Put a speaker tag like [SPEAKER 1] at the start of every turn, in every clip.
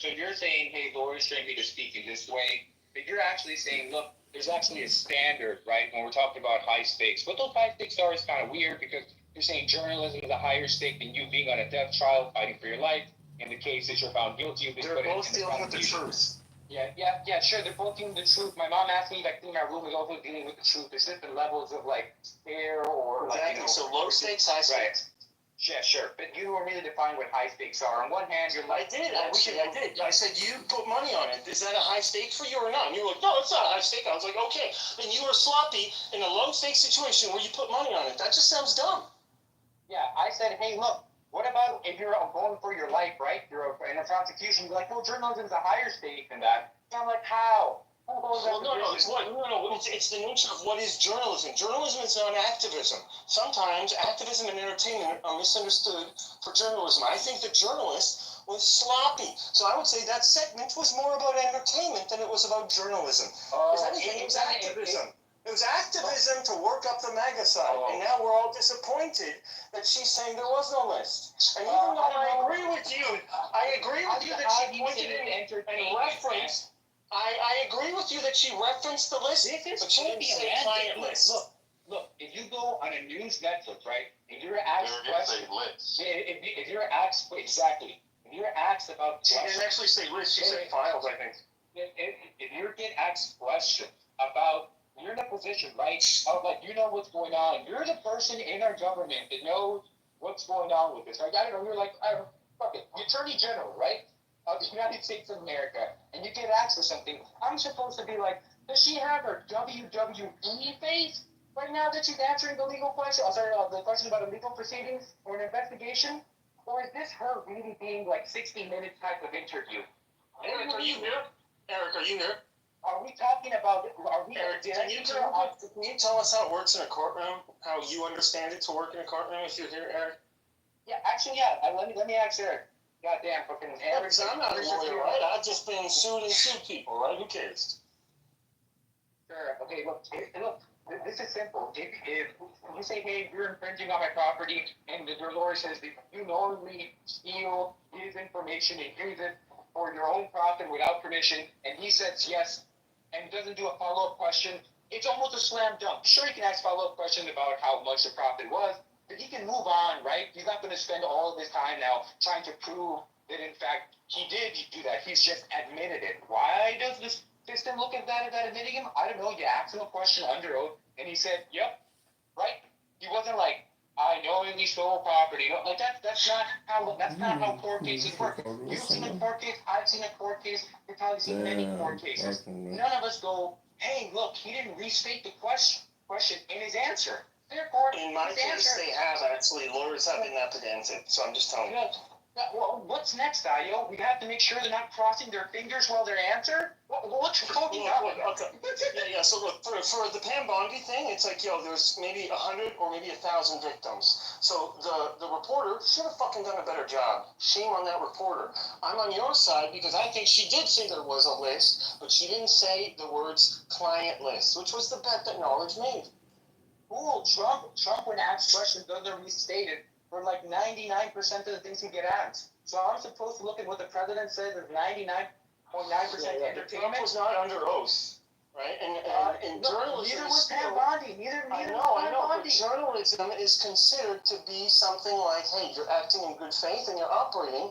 [SPEAKER 1] So you're saying, hey, lawyers train me to speak in this way, but you're actually saying, look, there's actually a standard, right? When we're talking about high stakes, what those high stakes are is kind of weird because you're saying journalism is a higher stake than you being on a death trial fighting for your life. In the case that you're found guilty of this,
[SPEAKER 2] they're both dealing with the truth.
[SPEAKER 1] Yeah, sure. They're both dealing with the truth. My mom asked me, like, my room is also dealing with the truth. There's different levels of like scare or
[SPEAKER 2] exactly. So low stakes, high stakes.
[SPEAKER 1] Right. Yeah, sure. But you don't really define what high stakes are. On one hand, you're like,
[SPEAKER 2] I did. I said, you put money on it. Is that a high stake for you or not? And you were like, no, it's not a high stake. I was like, okay. Then you were sloppy in a low stakes situation where you put money on it. That just sounds dumb.
[SPEAKER 1] Yeah, I said, hey, look, what about if you're going for your life, right? You're in a prosecution. You're like, well, journalism is a higher stake than that. And I'm like, how?
[SPEAKER 2] Well, no, it's the nature of what is journalism. Journalism is not activism. Sometimes activism and entertainment are misunderstood for journalism. I think the journalist was sloppy. So I would say that segment was more about entertainment than it was about journalism. If anything, it was activism. It was activism to work up the MAGA side, and now we're all disappointed that she's saying there was no list. And even though I agree with you that she pointed and referenced. I agree with you that she referenced the list, but she didn't say client list.
[SPEAKER 1] Look, if you go on a news Netflix, right, and you're asked questions, if you're asked, exactly, if you're asked about
[SPEAKER 2] she didn't actually say list, she said files, I think.
[SPEAKER 1] If you get asked questions about, you're in a position, right, of like, you know what's going on, you're the person in our government that knows what's going on with this, right? I don't know, you're like, fuck it, the Attorney General, right? Of the United States of America, and you get asked for something, I'm supposed to be like, does she have her WWE face right now that she's answering the legal question? The question about a legal proceedings or an investigation? Or is this her really being like 60-minute type of interview?
[SPEAKER 2] Eric, are you here? Eric, are you here?
[SPEAKER 1] Are we talking about?
[SPEAKER 2] Eric, can you tell us how it works in a courtroom? How you understand it to work in a courtroom? If you're here, Eric.
[SPEAKER 1] Yeah, actually, yeah. Let me ask Eric. Goddamn fucking Eric.
[SPEAKER 2] I'm not a lawyer, right? I've just been sued people, right? Who cares?
[SPEAKER 1] Sure. Okay. Look. This is simple. If you say, hey, you're infringing on my property, and your lawyer says that you knowingly steal his information and use it for your own profit without permission, and he says yes, and doesn't do a follow-up question, it's almost a slam dunk. Sure, he can ask follow-up questions about how much the profit was, but he can move on, right? He's not going to spend all of his time now trying to prove that, in fact, he did do that. He's just admitted it. Why does this system look at that admitting him? I don't know. You asked him a question under oath, and he said, yep, right? He wasn't like, I knowingly stole property. No, like that's not how court cases work. You've seen a court case, I've seen a court case, you've probably seen many court cases. None of us go, hey, look, he didn't restate the question in his answer. Therefore,
[SPEAKER 2] in my case, they have actually. Lawyers have been that pedantic, so I'm just telling you.
[SPEAKER 1] Well, what's next, Ayo? We have to make sure they're not crossing their fingers while they answer? What's talking about?
[SPEAKER 2] Yeah, so look, for the Pam Bondi thing, it's like, there's maybe 100 or maybe 1,000 victims. So the reporter should have fucking done a better job. Shame on that reporter. I'm on your side because I think she did say there was a list, but she didn't say the words client list, which was the bet that Knowledge made.
[SPEAKER 1] Cool, Trump, when asked questions, doesn't restate it for like 99% of the things he get asked. So I'm supposed to look at what the president says is 99.9% entertainment.
[SPEAKER 2] Trump was not under oath, right? And journalism.
[SPEAKER 1] Neither was Pam Bondi. Neither
[SPEAKER 2] I know. But journalism is considered to be something like, hey, you're acting in good faith and you're operating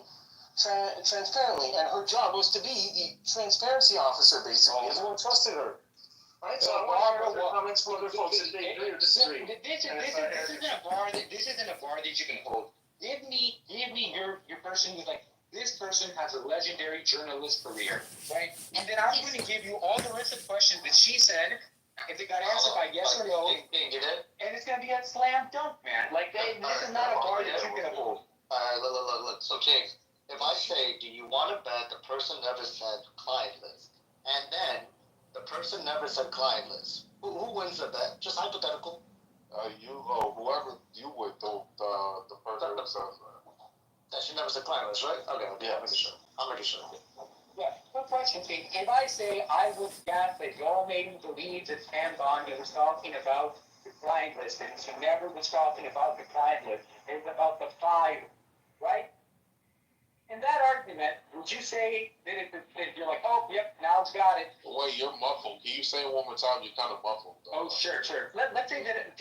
[SPEAKER 2] transparently. And her job was to be the transparency officer, basically. Everyone trusted her. Right, so I want to hear comments from other folks if they agree or disagree.
[SPEAKER 1] This isn't a bar that you can hold. Give me your person who's like, this person has a legendary journalist career, right? And then I'm going to give you all the list of questions that she said, if they got answered by yes or no, and it's going to be a slam dunk, man. Like, this is not a bar that you can hold.
[SPEAKER 3] Look. So, King, if I say, do you want to bet the person never said client list, and then the person never said client list, who wins the bet? Just hypothetical.
[SPEAKER 4] Whoever you would, the person that says
[SPEAKER 3] that she never said client list, right? Okay, yeah, I'm pretty sure.
[SPEAKER 1] Yeah, good question, King. If I say I would guess that y'all made me believe that Pam Bondi was talking about the client list, and she never was talking about the client list. It was about the file, right? In that argument, would you say that if you're like, oh, yep, now it's got it?
[SPEAKER 4] Wait, you're muffled. Can you say it one more time? You're kind of muffled.
[SPEAKER 1] Oh, sure. Let's say that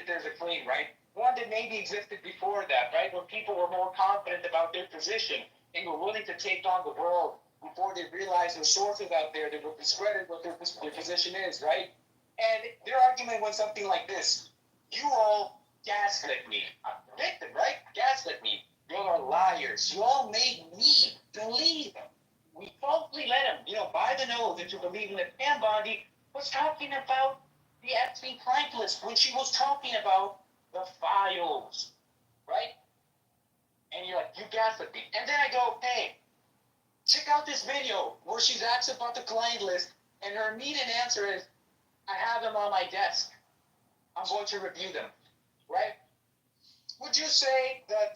[SPEAKER 1] there's a claim, right? One that maybe existed before that, right? When people were more confident about their position and were willing to take on the world before they realized there's sources out there that would discredit what their position is, right? And their argument went something like this: you all gaslit me. I'm the victim, right? Gaslit me. You all are liars. You all made me believe. We falsely led him, by the nose into believing that Pam Bondi was talking about the Epstein client list when she was talking about the files, right? And you're like, you gaslit me. And then I go, hey, check out this video where she's asked about the client list, and her immediate answer is, I have them on my desk. I'm going to review them, right? Would you say that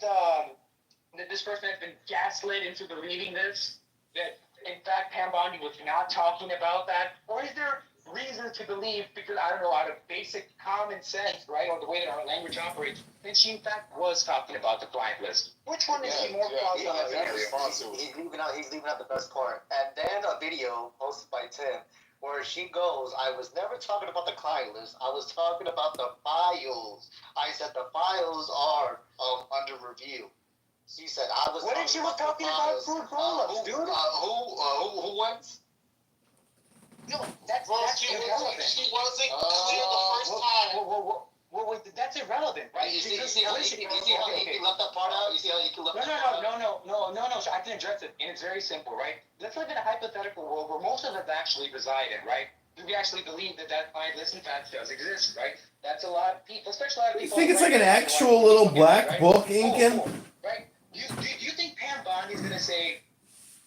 [SPEAKER 1] this person has been gaslit into believing this? That in fact Pam Bondi was not talking about that? Or is there reason to believe, because I don't know, out of basic common sense, right, or the way that our language operates, that she in fact was talking about the client list? Which one is she more plausible in that scenario?
[SPEAKER 3] He's leaving out the best part. And then a video posted by Tim where she goes, I was never talking about the client list. I was talking about the files. I said the files are under review. She said I was.
[SPEAKER 1] What if she was talking about food roll-ups, dude?
[SPEAKER 3] Who wins?
[SPEAKER 1] No, that's
[SPEAKER 2] She
[SPEAKER 1] irrelevant.
[SPEAKER 2] wasn't clear the first time.
[SPEAKER 1] Well, that's irrelevant, right?
[SPEAKER 3] You see how he left that part out? You see how he left that part out?
[SPEAKER 1] No. So I can address it, and it's very simple, right? Let's live in a hypothetical world where most of us actually reside in, right? Do we actually believe that client list in fact does exist, right? That's a lot of people, especially a lot of
[SPEAKER 5] You
[SPEAKER 1] people.
[SPEAKER 5] think it's like an actual little black book, Incan?
[SPEAKER 1] Right? Do you think Pam Bondi is going to say,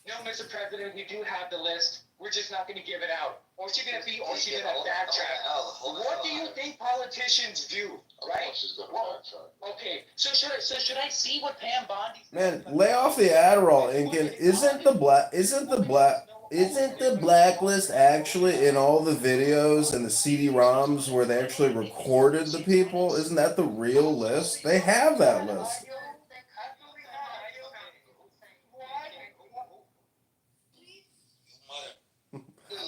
[SPEAKER 1] no, Mr. President, we do have the list. We're just not going to give it out. Or is she going to backtrack? What do you think politicians do, right?
[SPEAKER 4] She's gonna backtrack.
[SPEAKER 1] Okay, so should I see what Pam Bondi?
[SPEAKER 5] Man, lay off the Adderall, Incan. Isn't the blacklist actually in all the videos and the CD-ROMs where they actually recorded the people? Isn't that the real list? They have that list.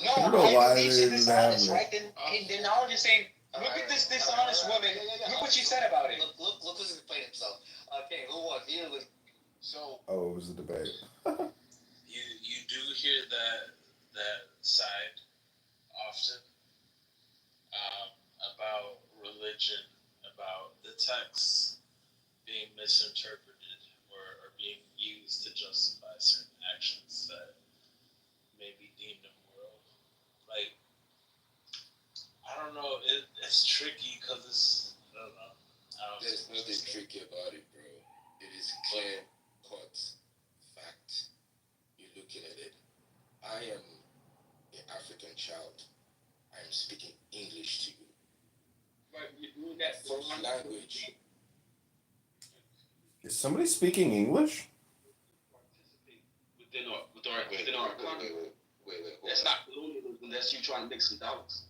[SPEAKER 1] No,
[SPEAKER 5] I don't know why they
[SPEAKER 1] she's
[SPEAKER 5] didn't
[SPEAKER 1] dishonest,
[SPEAKER 5] have
[SPEAKER 1] right? Then now you're saying, look at this dishonest woman. Look what she said about it.
[SPEAKER 3] Look who's explaining himself. Okay, who won?
[SPEAKER 4] So
[SPEAKER 5] Oh, it was a debate.
[SPEAKER 6] You do hear that side often about religion, about the texts being misinterpreted or being used to justify certain actions that may be deemed immoral. Like, I don't know, it's tricky because it's, I don't know.
[SPEAKER 7] There's nothing tricky about it, bro. It is clear cut fact. You're looking at it. I am an African child. I am speaking English to you. First language.
[SPEAKER 5] Is somebody speaking English?
[SPEAKER 8] Within our economy.
[SPEAKER 7] Wait.
[SPEAKER 8] That's not colonialism. That's you trying to make some dollars.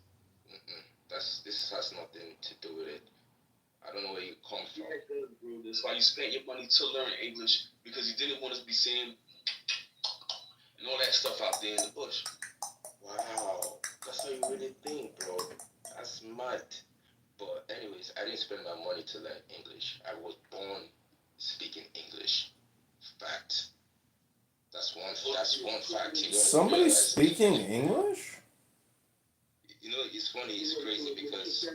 [SPEAKER 7] This has nothing to do with it. I don't know where you come from.
[SPEAKER 8] That's why you spent your money to learn English, because you didn't want us to be saying and all that stuff out there in the bush.
[SPEAKER 7] Wow, that's how you really think, bro. That's mad. But anyways, I didn't spend my money to learn English. I was born speaking English. Fact. That's one fact. You don't
[SPEAKER 5] Somebody
[SPEAKER 7] realize.
[SPEAKER 5] speaking English?
[SPEAKER 7] You know, it's funny, it's crazy because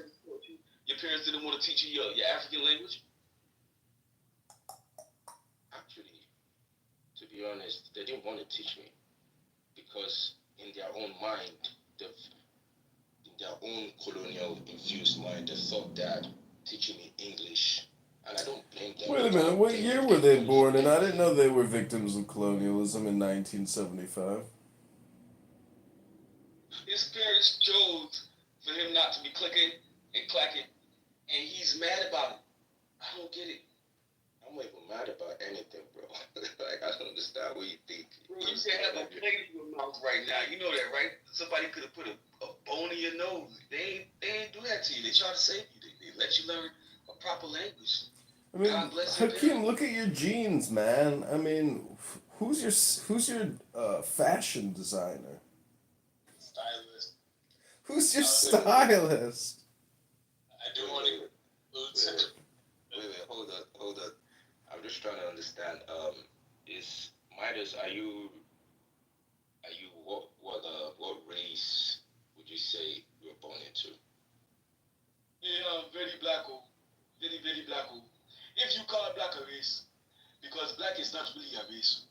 [SPEAKER 8] Your parents didn't want to teach you your African language?
[SPEAKER 7] actually, to be honest, they didn't want to teach me because in their own mind, in their own colonial infused mind, they thought that teaching me English, and I don't blame them.
[SPEAKER 5] Wait a minute, what year were they born in? I didn't know they were victims of colonialism in 1975.
[SPEAKER 8] His parents chose for him not to be clicking and clacking, and he's mad about it. I don't get it.
[SPEAKER 7] I'm not even mad about anything, bro. Like, I don't understand what you think.
[SPEAKER 8] Bro, you should have a plate in your mouth right now. You know that, right? Somebody could have put a bone in your nose. They ain't do that to you. They try to save you. They let you learn a proper language.
[SPEAKER 5] I mean,
[SPEAKER 8] God bless her
[SPEAKER 5] Hakeem,
[SPEAKER 8] parents.
[SPEAKER 5] look at your jeans, man. I mean, who's your fashion designer?
[SPEAKER 6] Stylist.
[SPEAKER 5] Who's your
[SPEAKER 6] Oh,
[SPEAKER 5] stylist?
[SPEAKER 6] I do want to
[SPEAKER 7] Wait, hold on. I'm just trying to understand. Is Midas? Are you what race would you say you were born into?
[SPEAKER 8] Yeah, very black-o. Very, very black-o. If you call black a race, because black is not really a race.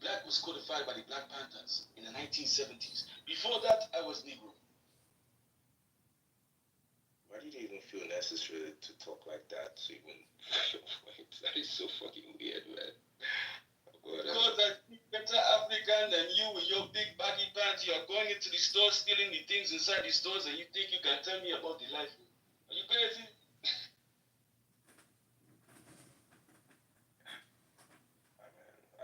[SPEAKER 8] Black was codified by the Black Panthers in the 1970s. Before that, I was Negro.
[SPEAKER 7] Why do you even feel necessary to talk like that? So even that is so fucking weird, man.
[SPEAKER 8] Because I speak better African than you with your big baggy pants. You are going into the store, stealing the things inside the stores, and you think you can tell me about the life. Are you crazy?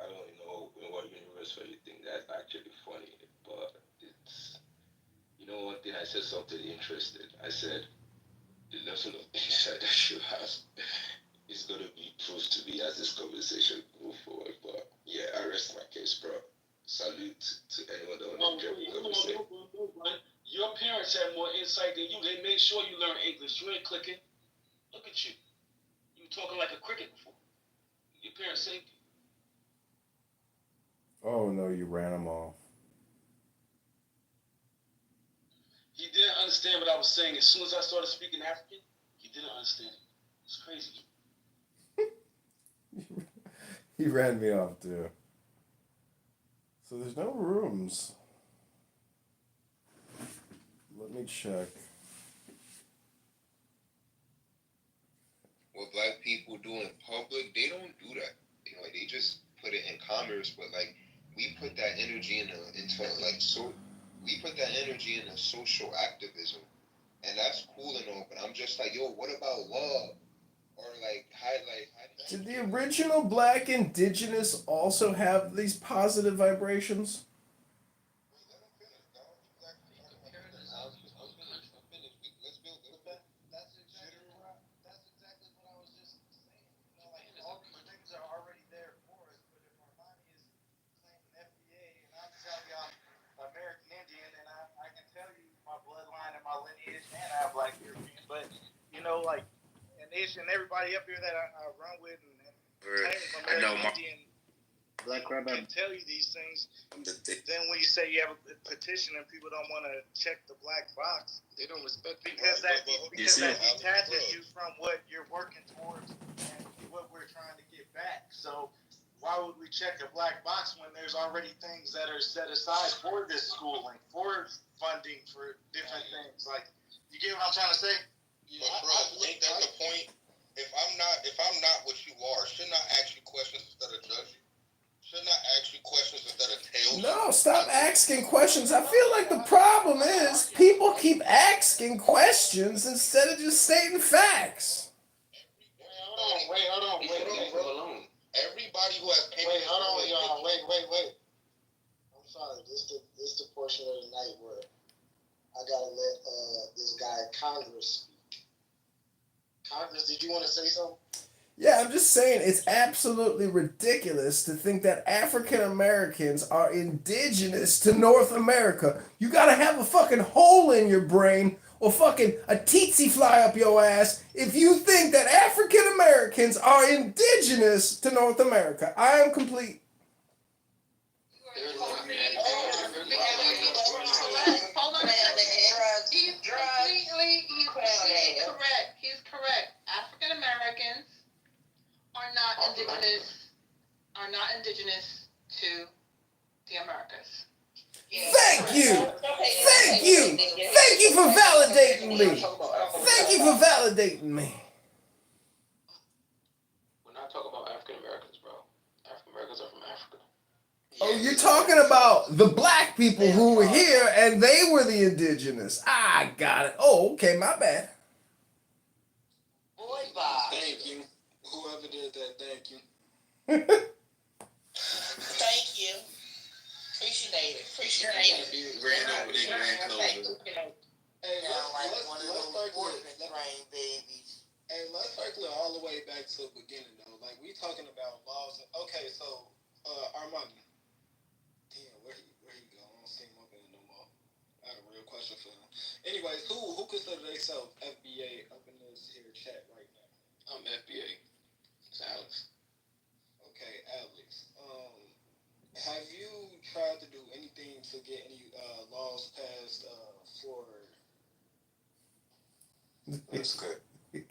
[SPEAKER 7] I don't know in what universe where you think that's actually funny, but it's, one thing I said something interesting. I said the level of insight that you have is gonna be proved to be as this conversation move forward. But yeah, I rest my case, bro. Salute to anyone that want to jump conversation.
[SPEAKER 8] Your parents had more insight than you. They made sure you learn English. You ain't clicking. Look at you. You were talking like a cricket before. Your parents saved you.
[SPEAKER 5] Oh no, you ran them off.
[SPEAKER 8] He didn't understand what I was saying. As soon as I started speaking African, he didn't understand. It's crazy.
[SPEAKER 5] He ran me off too. So there's no rooms. Let me check.
[SPEAKER 9] What black people do in public, they don't do that. They just put it in commerce, but like we put that energy we put that energy into social activism, and that's cool and all. But I'm just like, yo, what about love or like highlight?
[SPEAKER 5] Did the original black indigenous also have these positive vibrations?
[SPEAKER 10] Black European, but and everybody up here that I run with and Indian Black Crab can tell you these things. Then when you say you have a petition and people don't want to check the black box,
[SPEAKER 9] They don't respect
[SPEAKER 10] because that detaches you from what you're working towards and what we're trying to get back. So why would we check a black box when there's already things that are set aside for this schooling, for funding, for different things? Like, you get what I'm trying to say?
[SPEAKER 9] Yeah, bro, ain't that the point? If I'm not what you are, shouldn't I ask you questions instead of judge you? Shouldn't I ask you questions instead of tell you?
[SPEAKER 5] No, stop asking questions. I feel like the problem is people keep asking questions instead of just stating facts.
[SPEAKER 9] Wait, hold on. Everybody who has papers. Wait, hold on, y'all. Wait.
[SPEAKER 10] I'm sorry. This the portion of the night where I gotta let this guy Congress speak. Congress, did you want to say something?
[SPEAKER 5] Yeah, I'm just saying it's absolutely ridiculous to think that African Americans are indigenous to North America. You gotta have a fucking hole in your brain or fucking a tsetse fly up your ass if you think that African Americans are indigenous to North America. I am complete.
[SPEAKER 11] Hold on a second. He's correct. African Americans are not indigenous to the Americas.
[SPEAKER 5] Thank you for validating me.
[SPEAKER 8] We're not talking about African Americans, bro. African Americans are from Africa.
[SPEAKER 5] Oh, you're talking about the black people who were here and they were the indigenous. I got it. Oh, okay, my bad.
[SPEAKER 11] Boy, bye.
[SPEAKER 8] Thank you. Whoever did that, thank you.
[SPEAKER 11] Thank you. Appreciate it.
[SPEAKER 8] Grand opening, grand closing.
[SPEAKER 10] Hey, let's start with train babies.
[SPEAKER 12] Hey, let's circle it all the way back to the beginning though. Like we talking about laws. Okay, so Armani. Damn, where he go? I don't see him up in it no more. I had a real question for him. Anyways, who consider themselves FBA up in this here chat right now?
[SPEAKER 7] I'm FBA. It's Alex.
[SPEAKER 12] Okay, Alex. Have you tried to do anything to get any laws passed for?
[SPEAKER 7] That's good.
[SPEAKER 13] Yeah,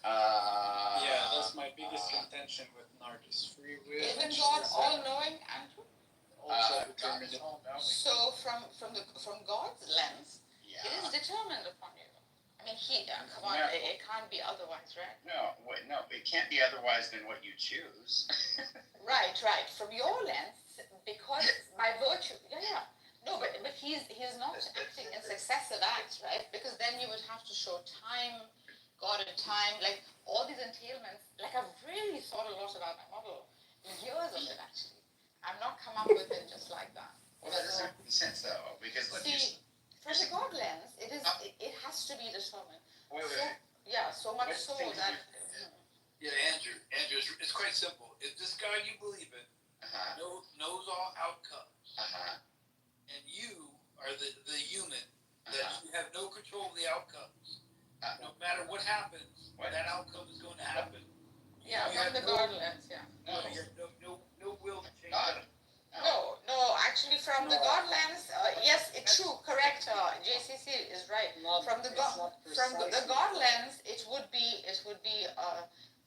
[SPEAKER 13] that's my biggest contention with Narcus. Free will.
[SPEAKER 11] Isn't God all knowing, Andrew?
[SPEAKER 13] Also
[SPEAKER 10] God is
[SPEAKER 13] determined.
[SPEAKER 10] all knowing.
[SPEAKER 11] So from God's lens, it
[SPEAKER 14] Yeah.
[SPEAKER 11] is determined upon you. I mean, come on,
[SPEAKER 14] No.
[SPEAKER 11] it can't be otherwise, right?
[SPEAKER 14] No, wait, no, it can't be otherwise than what you choose.
[SPEAKER 11] Right. From your lens, because by virtue, yeah. No, but he's not acting in successive acts, right? Because then you would have to show time, God in time, like all these entailments. Like I've really thought a lot about my model, years of it actually. I've not come up with it just like that.
[SPEAKER 14] Well, that doesn't make sense though, because look,
[SPEAKER 11] See, from the God lens, it has to be determined.
[SPEAKER 14] wait,
[SPEAKER 11] So,
[SPEAKER 14] wait,
[SPEAKER 11] yeah, so much
[SPEAKER 14] What
[SPEAKER 11] so
[SPEAKER 14] things
[SPEAKER 11] that.
[SPEAKER 13] Yeah, Andrew, it's quite simple. If this God you believe in knows all outcomes, and you are the unit that you have no control of the outcomes, no matter what happens, that outcome is going to happen.
[SPEAKER 11] Yeah,
[SPEAKER 13] You
[SPEAKER 11] from
[SPEAKER 13] have
[SPEAKER 11] the
[SPEAKER 13] no-
[SPEAKER 11] God lens, yeah.
[SPEAKER 13] You have no will to change
[SPEAKER 14] God.
[SPEAKER 13] that.
[SPEAKER 11] No, actually, from the God lens, yes, it's true, correct. JCC is right. From the God lens, it would be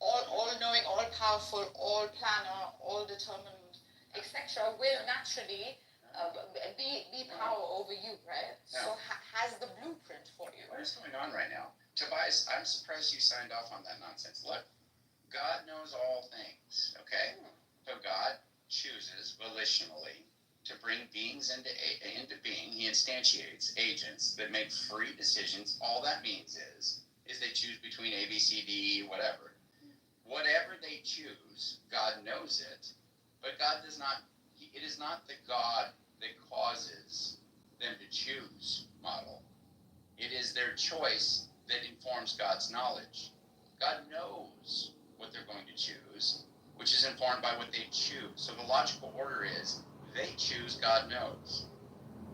[SPEAKER 11] all knowing, all powerful, all planner, all determined, etc. Will naturally be power over you, right? So has the blueprint for you.
[SPEAKER 14] what is going on right now? Tobias, I'm surprised you signed off on that nonsense. Look, God knows all things, okay? So God chooses volitionally to bring beings into being. He instantiates agents that make free decisions. All that means is they choose between A, B, C, D, whatever. Whatever they choose, God knows it, but God does not. It is not the God that causes them to choose model. It is their choice that informs God's knowledge. God knows what they're going to choose, which is informed by what they choose. So the logical order is they choose, God knows.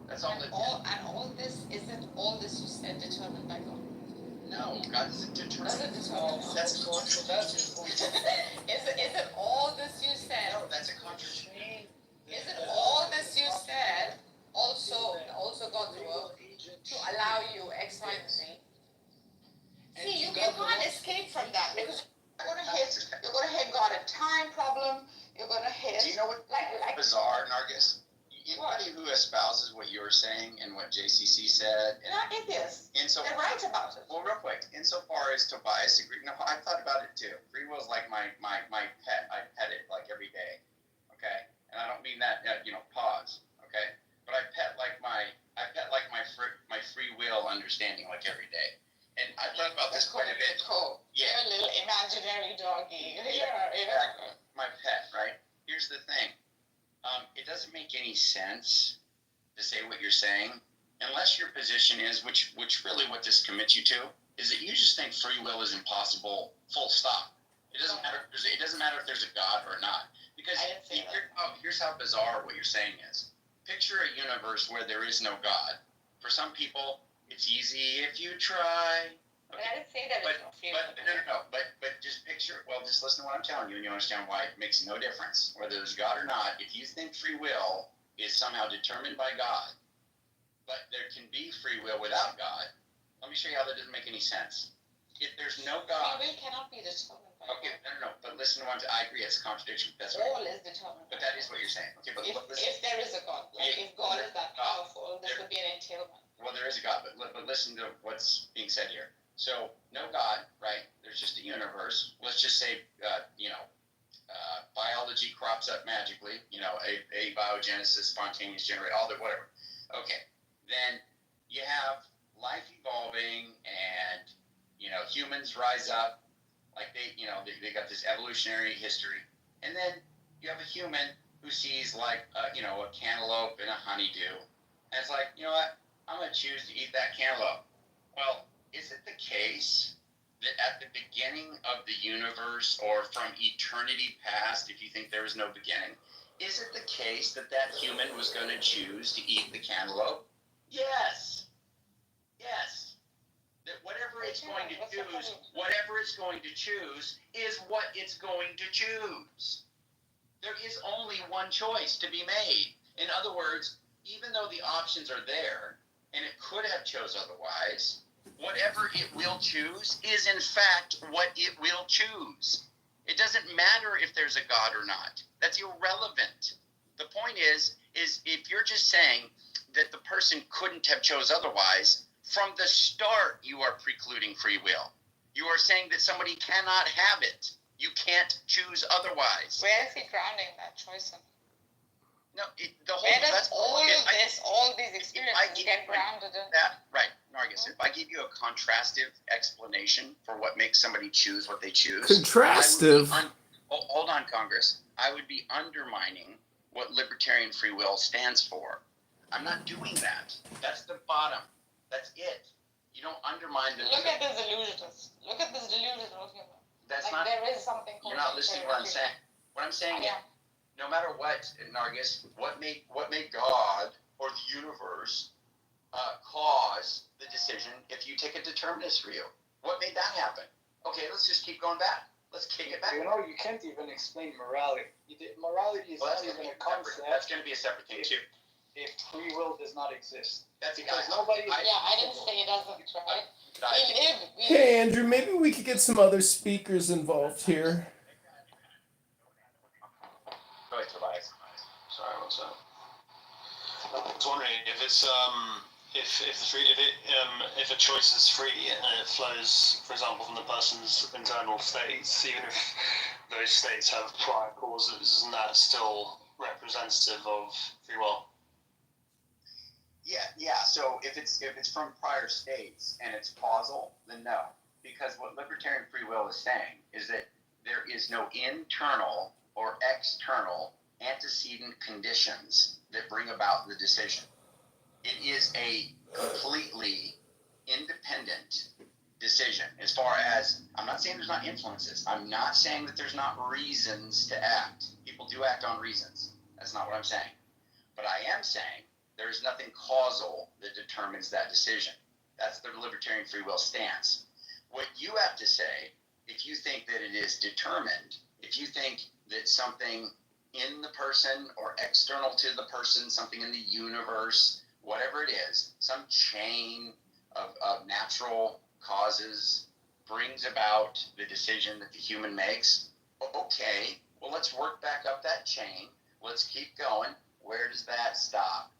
[SPEAKER 14] That's all.
[SPEAKER 11] And all this isn't all this you said determined by God.
[SPEAKER 14] No, God doesn't determine.
[SPEAKER 11] Doesn't determine.
[SPEAKER 10] That's controversial.
[SPEAKER 11] Is it all this you said?
[SPEAKER 14] No, that's a contradiction.
[SPEAKER 11] Is it all this you said also God's work to allow you X, Y, and Z? See, you can't escape from that because you're gonna hit God a time problem. You're gonna hit.
[SPEAKER 14] Do you know what
[SPEAKER 11] like
[SPEAKER 14] bizarre, Nargis? Anybody who espouses what you're saying and what JCC said,
[SPEAKER 11] they're not atheists. They're right about it.
[SPEAKER 14] Well, real quick, insofar as Tobias agreed, no, I've thought about it too. Free will is like my pet. I pet it like every day, okay? And I don't mean that, pause, okay? But I pet like my free will understanding like every day. And I've thought about this quite a bit.
[SPEAKER 11] Cool.
[SPEAKER 14] Yeah.
[SPEAKER 11] A little imaginary doggy.
[SPEAKER 14] Yeah. My pet, right? Here's the thing. It doesn't make any sense to say what you're saying unless your position is, which really what this commits you to, is that you just think free will is impossible, full stop. It doesn't matter. It doesn't matter if there's a God or not. Because here's how bizarre what you're saying is. Picture a universe where there is no God. For some people, it's easy if you try.
[SPEAKER 11] But I didn't say that.
[SPEAKER 14] But just picture. Well, just listen to what I'm telling you, and you understand why it makes no difference whether there's God or not. If you think free will is somehow determined by God, but there can be free will without God. Let me show you how that doesn't make any sense. If there's no God,
[SPEAKER 11] free will cannot be determined by
[SPEAKER 14] okay, no. But listen to what I agree. It's a contradiction. That's
[SPEAKER 11] all is determined.
[SPEAKER 14] But that is what you're saying. Okay, but listen.
[SPEAKER 11] If there is a God, if God is that powerful, this would be an entailment.
[SPEAKER 14] Well, there is a God, but listen to what's being said here. So, no God, right? There's just a universe. Let's just say, biology crops up magically. Abiogenesis, spontaneous generation, all that, whatever. Okay, then you have life evolving, and humans rise up, like they got this evolutionary history, and then you have a human who sees like a cantaloupe and a honeydew, and it's like, you know what? I'm going to choose to eat that cantaloupe. Well, is it the case that at the beginning of the universe, or from eternity past, if you think there was no beginning, is it the case that that human was going to choose to eat the cantaloupe? Yes. Yes. That whatever it's going to choose is what it's going to choose. There is only one choice to be made. In other words, even though the options are there, and it could have chose otherwise, whatever it will choose is in fact what it will choose. It doesn't matter if there's a God or not. That's irrelevant. The point is if you're just saying that the person couldn't have chose otherwise, from the start you are precluding free will. You are saying that somebody cannot have it. You can't choose otherwise.
[SPEAKER 11] Where is he grounding that choice in?
[SPEAKER 14] No, the whole.
[SPEAKER 11] Where does
[SPEAKER 14] that's
[SPEAKER 11] all these experiences get grounded in?
[SPEAKER 14] That right, Nargis. If I give you a contrastive explanation for what makes somebody choose what they choose,
[SPEAKER 5] Contrastive.
[SPEAKER 14] Hold on, Congress. I would be undermining what libertarian free will stands for. I'm not doing that. That's the bottom. That's it. You don't undermine the.
[SPEAKER 11] Look at this delusionist. Look at this delusional human.
[SPEAKER 14] That's
[SPEAKER 11] like
[SPEAKER 14] not.
[SPEAKER 11] There is something.
[SPEAKER 14] You're not listening to what I'm saying. What I'm saying is, no matter what, Nargis, what made God or the universe cause the decision if you take a determinist view? What made that happen? Okay, let's just keep going back. Let's kick it back.
[SPEAKER 10] You know, you can't even explain morality. Morality is not even a concept.
[SPEAKER 14] That's going to be a separate thing too.
[SPEAKER 10] If free will does not exist.
[SPEAKER 14] That's
[SPEAKER 10] because nobody.
[SPEAKER 11] I didn't say it doesn't, right?
[SPEAKER 5] Hey, Andrew, maybe we could get some other speakers involved here.
[SPEAKER 14] Go ahead, Tobias.
[SPEAKER 15] Sorry, what's up? I was wondering if it's if a choice is free and it flows, for example, from the person's internal states, even if those states have prior causes, isn't that still representative of free will?
[SPEAKER 14] Yeah. So if it's from prior states and it's causal, then no, because what libertarian free will is saying is that there is no internal or external antecedent conditions that bring about the decision. It is a completely independent decision. As far as, I'm not saying there's not influences. I'm not saying that there's not reasons to act. People do act on reasons. That's not what I'm saying. But I am saying there is nothing causal that determines that decision. That's the libertarian free will stance. What you have to say, if you think that it is determined, if you think that something in the person or external to the person, something in the universe, whatever it is, some chain of natural causes brings about the decision that the human makes, okay, well, let's work back up that chain. Let's keep going. Where does that stop?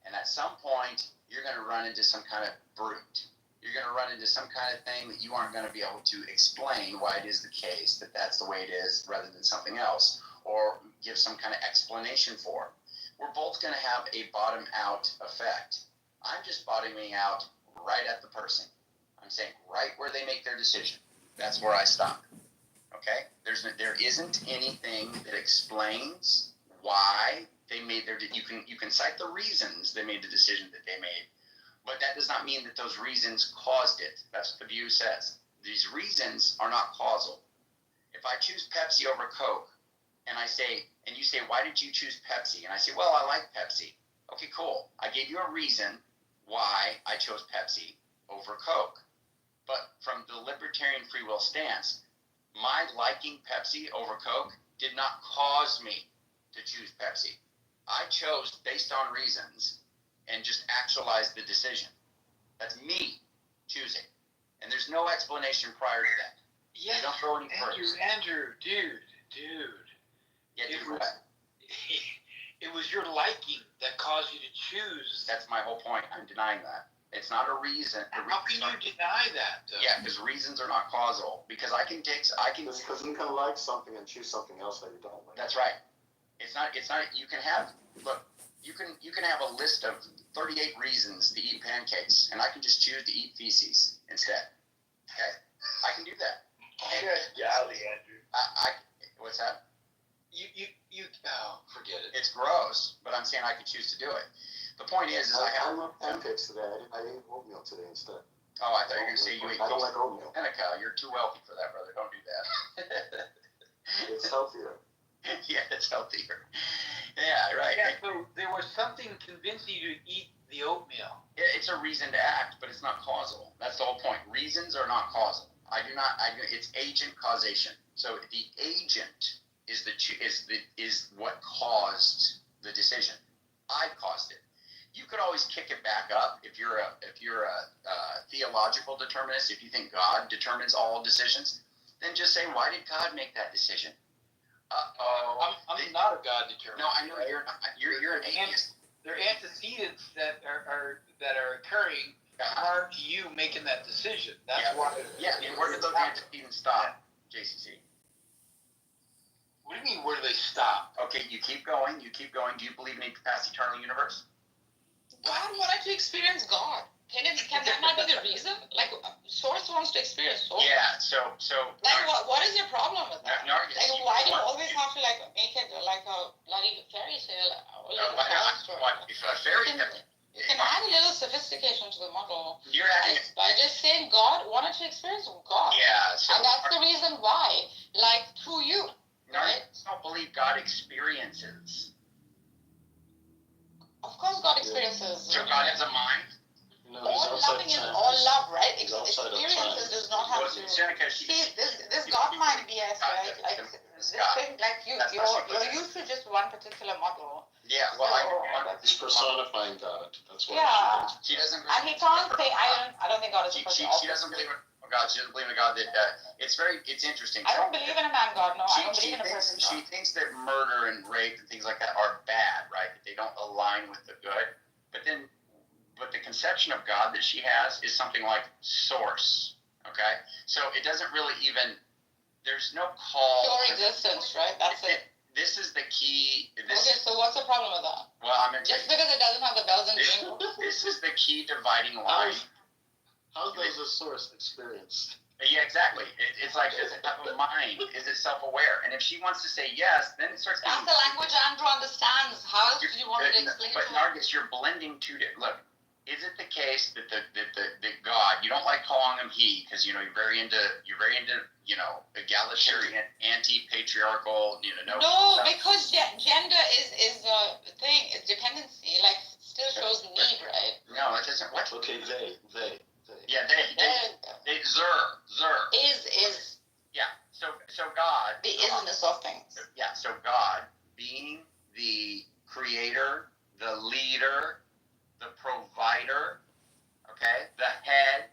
[SPEAKER 14] And at some point, you're going to run into some kind of brute. You're going to run into some kind of thing that you aren't going to be able to explain why it is the case that that's the way it is rather than something else, or give some kind of explanation for. We're both going to have a bottom-out effect. I'm just bottoming out right at the person. I'm saying right where they make their decision. That's where I stop. Okay? There isn't anything that explains why they made their. You can cite the reasons they made the decision that they made, but that does not mean that those reasons caused it. That's what the view says. These reasons are not causal. If I choose Pepsi over Coke, and you say, why did you choose Pepsi? And I say, well, I like Pepsi. Okay, cool. I gave you a reason why I chose Pepsi over Coke. But from the libertarian free will stance, my liking Pepsi over Coke did not cause me to choose Pepsi. I chose based on reasons and just actualized the decision. That's me choosing. And there's no explanation prior to that.
[SPEAKER 13] Yeah,
[SPEAKER 14] you don't go any further.
[SPEAKER 13] Andrew, dude.
[SPEAKER 14] Yeah,
[SPEAKER 13] it was your liking that caused you to choose.
[SPEAKER 14] That's my whole point. I'm denying that. It's not a reason.
[SPEAKER 13] How can you deny that, though?
[SPEAKER 14] Yeah, because reasons are not causal. Because I can.
[SPEAKER 4] Because you can like something and choose something else that you don't like.
[SPEAKER 14] That's right. It's not. You can have. Look, you can have a list of 38 reasons to eat pancakes, and I can just choose to eat feces instead. Okay, I can do that.
[SPEAKER 13] Golly, Andrew.
[SPEAKER 14] What's that?
[SPEAKER 13] Forget it.
[SPEAKER 14] It's gross, but I'm saying I could choose to do it. The point is I have
[SPEAKER 4] pancakes today. I ate oatmeal today instead.
[SPEAKER 14] Oh, I thought you were gonna say you ate
[SPEAKER 4] I don't like oatmeal.
[SPEAKER 14] Seneca. You're too wealthy for that, brother. Don't do that.
[SPEAKER 4] It's healthier.
[SPEAKER 14] Yeah, it's healthier. Yeah, right.
[SPEAKER 13] Yeah, so there was something convincing you to eat the oatmeal.
[SPEAKER 14] It's a reason to act, but it's not causal. That's the whole point. Reasons are not causal. It's agent causation. So the agent is what caused the decision. I caused it. You could always kick it back up if you're a theological determinist. If you think God determines all decisions, then just say, why did God make that decision?
[SPEAKER 13] I'm not a God determinist.
[SPEAKER 14] No, I know you're not. You're an atheist.
[SPEAKER 13] There are antecedents that are occurring prior to you making that decision. That's why.
[SPEAKER 14] Yeah, and where did those antecedents stop, JCC?
[SPEAKER 13] What do you mean? Where do they stop?
[SPEAKER 14] Okay, you keep going. Do you believe in a past eternal universe?
[SPEAKER 11] God wanted to experience God. Can that not be the reason? Like, Source wants to experience Source.
[SPEAKER 14] Yeah. So.
[SPEAKER 11] Like, what is your problem with that?
[SPEAKER 14] Nargis,
[SPEAKER 11] like, why do you always have to like make it like a bloody fairy tale? Or like
[SPEAKER 14] a fairy tale.
[SPEAKER 11] You can add a little sophistication to the model.
[SPEAKER 14] You're adding
[SPEAKER 11] by just saying God wanted to experience God.
[SPEAKER 14] Yeah. So,
[SPEAKER 11] and that's the reason why, like through you.
[SPEAKER 14] Right? I don't believe God experiences.
[SPEAKER 11] Of course, God experiences.
[SPEAKER 14] So God has a mind.
[SPEAKER 15] No,
[SPEAKER 11] all loving is all love, right? Experiences does not have to.
[SPEAKER 14] Seneca,
[SPEAKER 11] see, this God mind BS, right? Like this thing, like you're used to just one particular model.
[SPEAKER 14] Yeah, well,
[SPEAKER 4] He's personifying God. That's what
[SPEAKER 11] she
[SPEAKER 14] doesn't.
[SPEAKER 11] And he can't say I don't think God is a person.
[SPEAKER 14] She doesn't believe in God. She doesn't believe in God. That it's interesting.
[SPEAKER 11] I don't believe in a man God. No, I don't believe in a person.
[SPEAKER 14] She thinks that murder and rape and things like that are bad, right? That they don't align with the good. But the conception of God that she has is something like Source. Okay, so it doesn't really even. There's no call.
[SPEAKER 11] Pure existence, right? That's it.
[SPEAKER 14] This is the key.
[SPEAKER 11] Okay, so what's the problem with that?
[SPEAKER 14] Well,
[SPEAKER 11] just because it doesn't have the bells and jingles.
[SPEAKER 14] This is the key dividing line.
[SPEAKER 4] How does a Source experience?
[SPEAKER 14] Yeah, exactly. It's like, does it have a mind? Is it self-aware? And if she wants to say yes, then it starts.
[SPEAKER 11] That's the language Andrew understands. How else do you want to explain?
[SPEAKER 14] But Nargis, you're blending two. Look, is it the case that the God, you don't like calling him he because you're very into egalitarian, anti-patriarchal,
[SPEAKER 11] No, because gender is a thing. It's dependency. Like still shows need, right?
[SPEAKER 14] No, it doesn't. What?
[SPEAKER 4] Okay, they.
[SPEAKER 14] Yeah, they Zer.
[SPEAKER 11] Is.
[SPEAKER 14] Yeah. So God.
[SPEAKER 11] The isnness of things.
[SPEAKER 14] Yeah. So God being the creator, the leader, the provider, okay, the head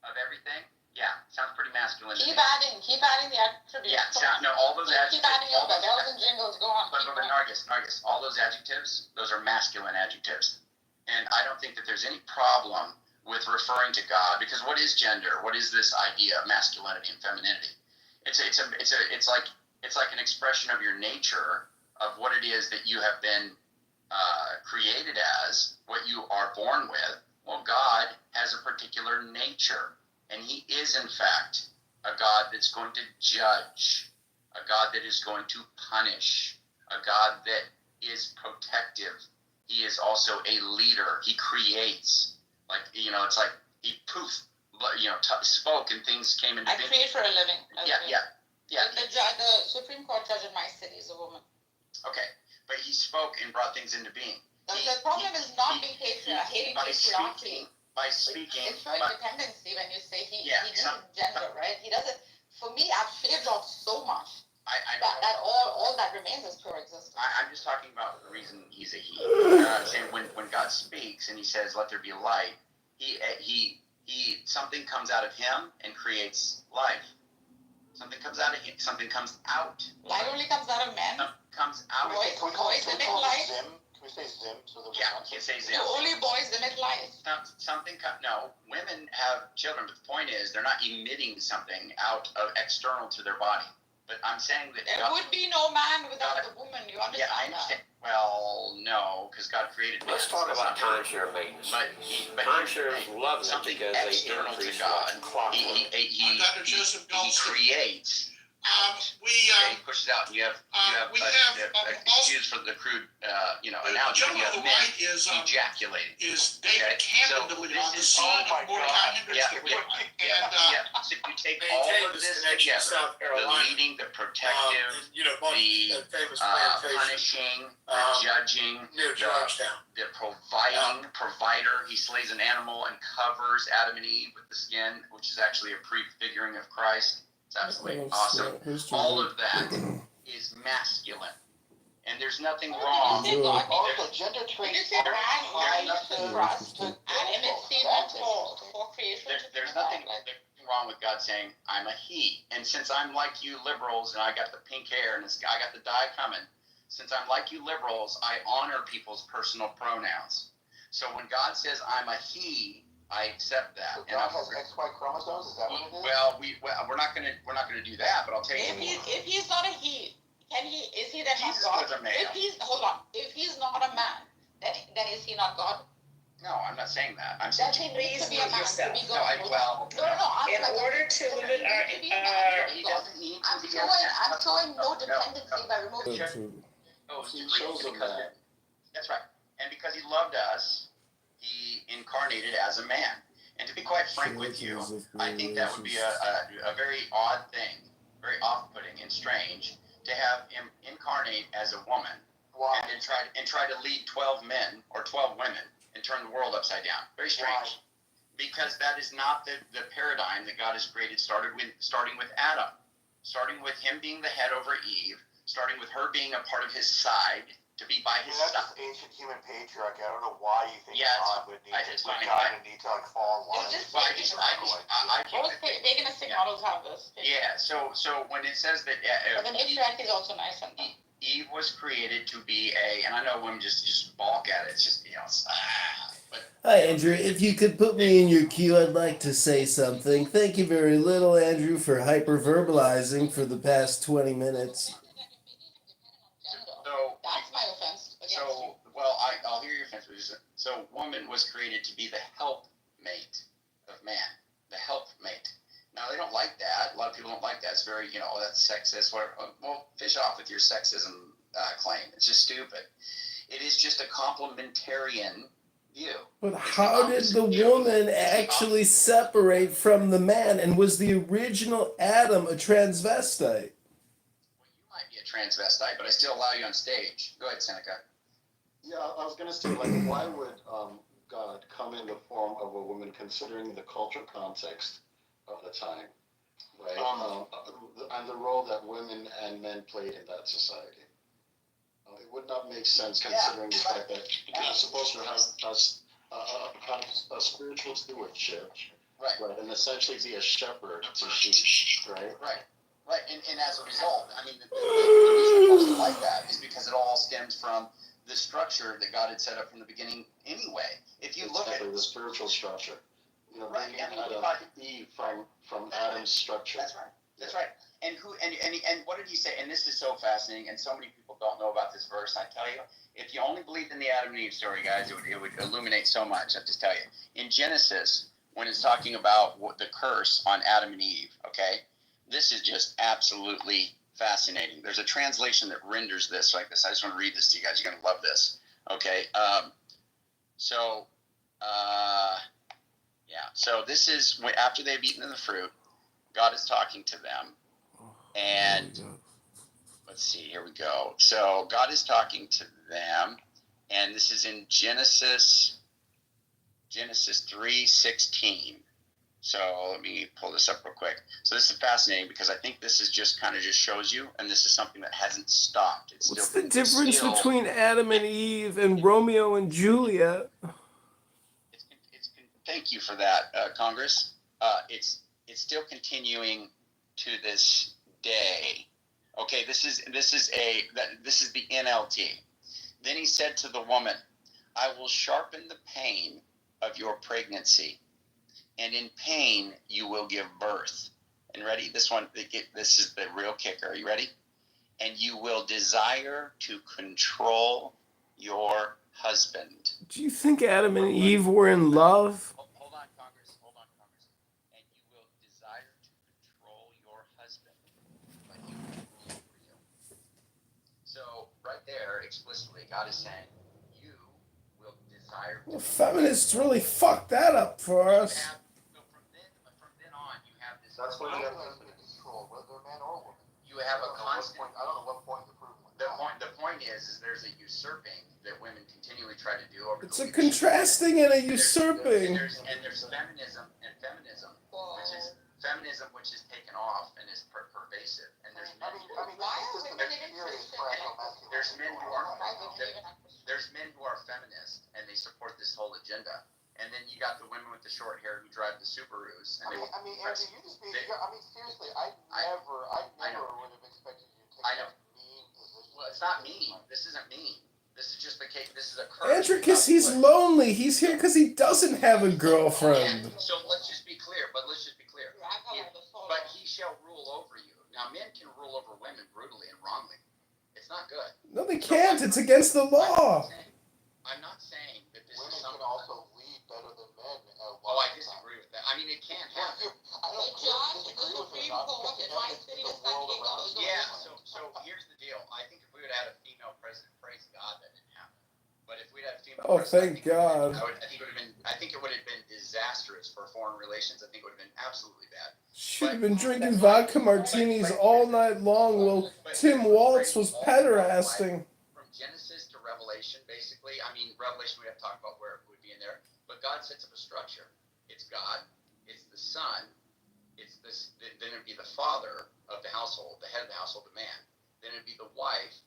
[SPEAKER 14] of everything. Yeah, sounds pretty masculine.
[SPEAKER 11] Keep adding the attributes.
[SPEAKER 14] Yeah, all those adjectives.
[SPEAKER 11] Keep adding your bells and jingles. Go on.
[SPEAKER 14] But Nargis, all those adjectives, those are masculine adjectives, and I don't think that there's any problem with referring to God, because what is gender? What is this idea of masculinity and femininity? It's like an expression of your nature, of what it is that you have been created as, what you are born with. Well, God has a particular nature, and he is in fact a God that's going to judge, a God that is going to punish, a God that is protective. He is also a leader. He creates. Like, it's like he spoke and things came into being.
[SPEAKER 11] I create for a living.
[SPEAKER 14] Yeah.
[SPEAKER 11] The Supreme Court judge in my city is a woman.
[SPEAKER 14] Okay, but he spoke and brought things into being.
[SPEAKER 11] The problem is not being hating patriarchy.
[SPEAKER 14] By speaking.
[SPEAKER 11] It's showing dependency when you say he needs gender, right? He doesn't. For me, I've shaved off so much.
[SPEAKER 14] I know.
[SPEAKER 11] That all that remains is pure existence.
[SPEAKER 14] I'm just talking about the reason he's a he. Saying when God speaks and he says, "Let there be light," he something comes out of him and creates life. Something comes out of him. Something comes out.
[SPEAKER 11] Light only comes out of men.
[SPEAKER 14] Comes out.
[SPEAKER 11] Boys emit light.
[SPEAKER 3] Can we say Zim?
[SPEAKER 14] Yeah, we can say Zim.
[SPEAKER 11] Do only boys emit light?
[SPEAKER 14] No, women have children, but the point is they're not emitting something out of external to their body. But I'm saying that
[SPEAKER 11] there would be no man without a woman. You understand?
[SPEAKER 14] Yeah, I understand. Well, no, because God created man.
[SPEAKER 16] Let's talk about timeshare maintenance.
[SPEAKER 14] But
[SPEAKER 16] timeshares love it
[SPEAKER 14] something
[SPEAKER 16] because they
[SPEAKER 14] external to
[SPEAKER 16] increase
[SPEAKER 14] God.
[SPEAKER 16] clockwork.
[SPEAKER 14] He creates Okay, he pushes out. You have a excuse for the crude, analogy.
[SPEAKER 13] John
[SPEAKER 14] You have
[SPEAKER 13] on the
[SPEAKER 14] men
[SPEAKER 13] right
[SPEAKER 14] ejaculating.
[SPEAKER 13] is David Campbell, the son of Mordecai Hendricks.
[SPEAKER 14] So you take all of this together, the leading, the protective, the punishing, the judging, the provider. He slays an animal and covers Adam and Eve with the skin, which is actually a prefiguring of Christ. It's absolutely awesome. All of that is masculine. And there's nothing wrong.
[SPEAKER 3] Also, gender traits
[SPEAKER 14] There's nothing wrong with God saying, I'm a he. And since I'm like you liberals, and I got the pink hair, and I got the dye coming, since I'm like you liberals, I honor people's personal pronouns. So when God says, I'm a he, I accept that.
[SPEAKER 3] So God has XY chromosomes? Is that what it is?
[SPEAKER 14] Well, we're not gonna do that, but I'll tell you.
[SPEAKER 11] If he's not a he, is he then not
[SPEAKER 14] Jesus
[SPEAKER 11] God?
[SPEAKER 14] was a man.
[SPEAKER 11] If he's not a man, then is he not God?
[SPEAKER 14] No, I'm not saying that. I'm
[SPEAKER 11] That
[SPEAKER 14] saying
[SPEAKER 11] he needs to be a man to be
[SPEAKER 14] no,
[SPEAKER 11] God.
[SPEAKER 14] in
[SPEAKER 11] order to limit
[SPEAKER 14] he doesn't need to be
[SPEAKER 11] I'm showing no dependency by removing.
[SPEAKER 14] That's right. And because he loved us, he incarnated as a man. And to be quite frank with you, I think that would be a very odd thing, very off-putting and strange to have him incarnate as a woman and then try to lead 12 men or 12 women and turn the world upside down. Very strange. Because that is not the paradigm that God has created, starting with Adam, starting with him being the head over Eve, starting with her being a part of his side, to be by his side.
[SPEAKER 3] That's ancient human patriarchy. I don't know why you think God would need to fall in line.
[SPEAKER 11] Pagan models have this.
[SPEAKER 14] Yeah, so when it says that
[SPEAKER 11] But the patriarchy is also nice.
[SPEAKER 14] Eve was created to be and I know women just balk at it. It's just,
[SPEAKER 5] Hi, Andrew. If you could put me in your queue, I'd like to say something. Thank you very little, Andrew, for hyperverbalizing for the past 20 minutes.
[SPEAKER 11] That's my offense.
[SPEAKER 14] I'll hear your offense. So woman was created to be the helpmate of man. The helpmate. Now, they don't like that. A lot of people don't like that. It's very, that's sexist. Well, fish off with your sexism claim. It's just stupid. It is just a complementarian view.
[SPEAKER 5] But how did the woman actually separate from the man? And was the original Adam a transvestite?
[SPEAKER 14] Might be a transvestite, but I still allow you on stage. Go ahead, Seneca.
[SPEAKER 17] Yeah, I was going to say, why would God come in the form of a woman, considering the cultural context of the time, right? And the role that women and men played in that society. It would not make sense considering the fact that you're supposed to have a spiritual stewardship,
[SPEAKER 14] right?
[SPEAKER 17] And essentially be a shepherd to sheep, right?
[SPEAKER 14] Right, and as a result, I mean, the reason I like that is because it all stems from the structure that God had set up from the beginning anyway. If you look at
[SPEAKER 17] the spiritual structure, Eve from Adam's structure.
[SPEAKER 14] That's right. And what did he say? And this is so fascinating, and so many people don't know about this verse. I tell you, if you only believed in the Adam and Eve story, guys, it would illuminate so much. I just tell you, in Genesis, when it's talking about the curse on Adam and Eve, okay. This is just absolutely fascinating. There's a translation that renders this like this. I just want to read this to you guys. You're going to love this. Okay. So this is after they've eaten the fruit, God is talking to them. And let's see, here we go. So God is talking to them. And this is in Genesis 3:16. So let me pull this up real quick. So this is fascinating because I think this is just shows you, and this is something that hasn't stopped.
[SPEAKER 5] What's the difference between Adam and Eve and Romeo and Juliet?
[SPEAKER 14] Thank you for that, Congress. It's still continuing to this day. Okay, this is the NLT. Then he said to the woman, "I will sharpen the pain of your pregnancy, and in pain you will give birth." And ready? This is the real kicker. Are you ready? "And you will desire to control your husband."
[SPEAKER 5] Do you think Adam and Eve were in love?
[SPEAKER 14] Hold on, Congress. "And you will desire to control your husband." there explicitly, God is saying, you will desire.
[SPEAKER 5] Well, feminists really fucked that up for us.
[SPEAKER 14] So from then on, you have this.
[SPEAKER 4] That's why you have to control, whether man or woman.
[SPEAKER 14] You have a constant.
[SPEAKER 4] I don't know what point to prove.
[SPEAKER 14] The point is there's a usurping that women continually try to do over.
[SPEAKER 5] It's a contrasting and a usurping.
[SPEAKER 14] There's feminism, which is taken off and is pervasive, and there's men. There's men who are feminists and they support this whole agenda. And then you got the women with the short hair who drive the Subarus. And
[SPEAKER 4] Andrew, you just being. Seriously, I never would have expected you to take a mean position.
[SPEAKER 14] Well, it's not mean. This isn't mean. This is just the case. This is a curse.
[SPEAKER 5] Andrew, because he's lonely. He's here because he doesn't have a girlfriend.
[SPEAKER 14] So let's just be clear. But he shall rule over you. Now, men can rule over women brutally and wrongly. It's not good.
[SPEAKER 5] No, they can't. It's against the law.
[SPEAKER 14] I'm not saying that this
[SPEAKER 4] women
[SPEAKER 14] is something.
[SPEAKER 4] Can also lead better than men.
[SPEAKER 14] I disagree with that. I mean, it can't happen.
[SPEAKER 4] I don't disagree with it.
[SPEAKER 14] Yeah. So here's the deal. I think if we would have had a female president, praise God, that didn't happen. But if we'd had a female
[SPEAKER 5] Thank
[SPEAKER 14] president,
[SPEAKER 5] God.
[SPEAKER 14] I think it would have been disastrous for foreign relations. I think it would have been absolutely bad.
[SPEAKER 5] Should have been drinking vodka martinis all night long while Tim Waltz was pederasting.
[SPEAKER 14] From Genesis to Revelation, basically. I mean, Revelation, we have to talk about where it would be in there. But God sets up a structure. It's God. It's the Son. It's this. Then it'd be the father of the household, the head of the household, the man. Then it'd be the wife.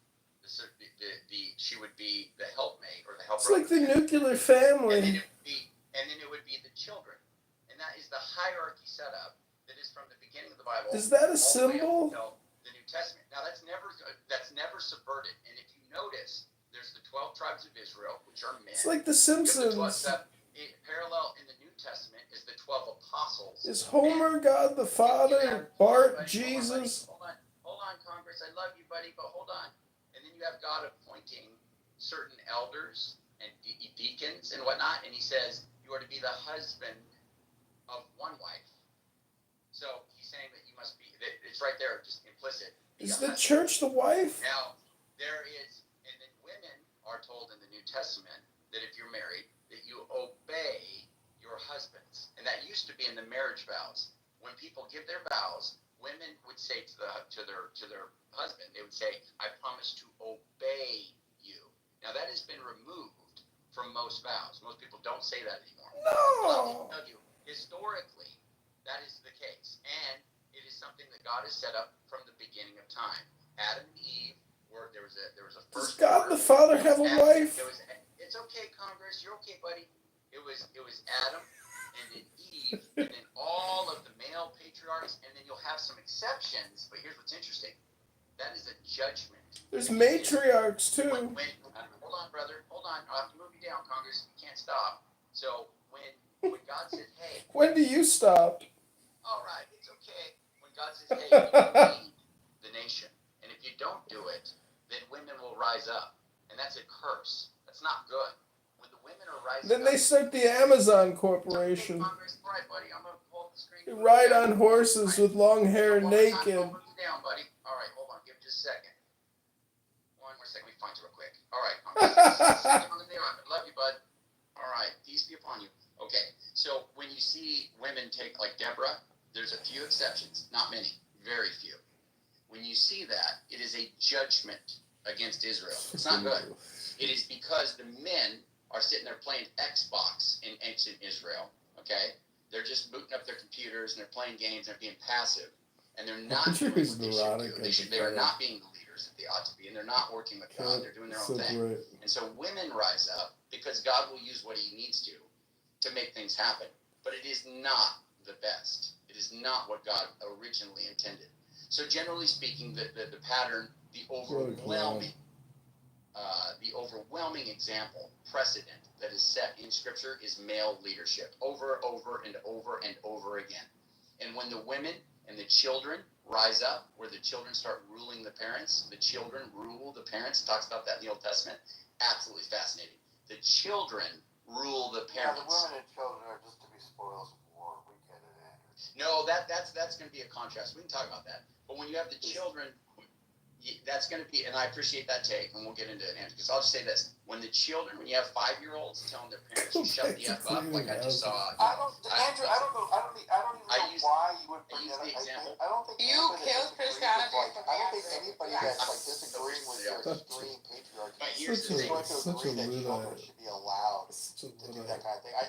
[SPEAKER 14] She would be the helpmate or the helper.
[SPEAKER 5] It's like the nuclear family.
[SPEAKER 14] And then it would be the children. And that is the hierarchy setup that is from the beginning of the Bible.
[SPEAKER 5] Is that a symbol?
[SPEAKER 14] The New Testament. Now that's never subverted. And if you notice, there's the 12 tribes of Israel, which are men.
[SPEAKER 5] It's like The Simpsons.
[SPEAKER 14] Parallel in the New Testament is the 12 apostles.
[SPEAKER 5] Is Homer God the Father? Bart Jesus?
[SPEAKER 14] Hold on, Congress. I love you, buddy, but hold on. And then you have God appointing certain elders and deacons and whatnot, and he says you are to be the husband of one wife. So he's saying that you must be. It's right there, just implicit.
[SPEAKER 5] Is the church the wife?
[SPEAKER 14] Now there is, and then women are told in the New Testament that if you're married, that you obey your husbands, and that used to be in the marriage vows. When people give their vows, women would say to their husband, they would say, "I promise to obey you." Now that has been removed from most vows. Most people don't say that anymore.
[SPEAKER 5] No.
[SPEAKER 14] I'll tell you, historically, that is the case, and it is something that God has set up from the beginning of time. Adam and Eve were there was a first.
[SPEAKER 5] Does God the Father have a wife?
[SPEAKER 14] It's okay, Congress. You're okay, buddy. It was Adam and then Eve and then all of the male patriarchs, and then you'll have some exceptions. But here's what's interesting. That is a judgment.
[SPEAKER 5] There's matriarchs too.
[SPEAKER 14] Hold on, brother. Hold on. I'll have to move you down, Congress. You can't stop. So when God said, "Hey,"
[SPEAKER 5] when do you stop?
[SPEAKER 14] All right, it's okay. When God says, "Hey, you lead the nation," and if you don't do it, then women will rise up, and that's a curse. That's not good. When the women are rising
[SPEAKER 5] Then
[SPEAKER 14] up,
[SPEAKER 5] they start the Amazon Corporation.
[SPEAKER 14] Congress, right, buddy. I'm gonna pull up the screen.
[SPEAKER 5] They ride on horses with long hair, naked.
[SPEAKER 14] I'll move you down, buddy. All right, hold on. Give me just a second. One more second. Let me find you real quick. All right, love you, bud. All right, peace be upon you. Okay, so when you see women take, like Deborah, there's a few exceptions, not many, very few. When you see that, it is a judgment against Israel. It's not good. It is because the men are sitting there playing Xbox in ancient Israel, okay? They're just booting up their computers and they're playing games and they're being passive. And they're not doing what they should do. They are not being the leaders that they ought to be, and they're not working with God. They're doing their own thing.
[SPEAKER 5] Great.
[SPEAKER 14] And so women rise up because God will use what he needs to make things happen. But it is not the best. It is not what God originally intended. So generally speaking, the pattern, the overwhelming example, precedent that is set in Scripture is male leadership over and over again. And when the women and the children rise up, where the children start ruling the parents, the children rule the parents. It talks about that in the Old Testament. Absolutely fascinating. The children rule the parents.
[SPEAKER 4] Yeah, the women and children are just to be spoils of war. We get it, Andrew.
[SPEAKER 14] No, that's going to be a contrast. We can talk about that. But when you have the children, that's going to be, and I appreciate that take, and we'll get into it, Andrew, because I'll just say this. When you have 5-year-olds telling their parents to shut the F up, like I just saw.
[SPEAKER 4] Andrew, I don't even know why you would bring that up. I don't think
[SPEAKER 11] you killed Christianity.
[SPEAKER 4] I don't think anybody that's like disagreeing with your extreme patriarchy is going to agree that children should be allowed to do that kind of thing. I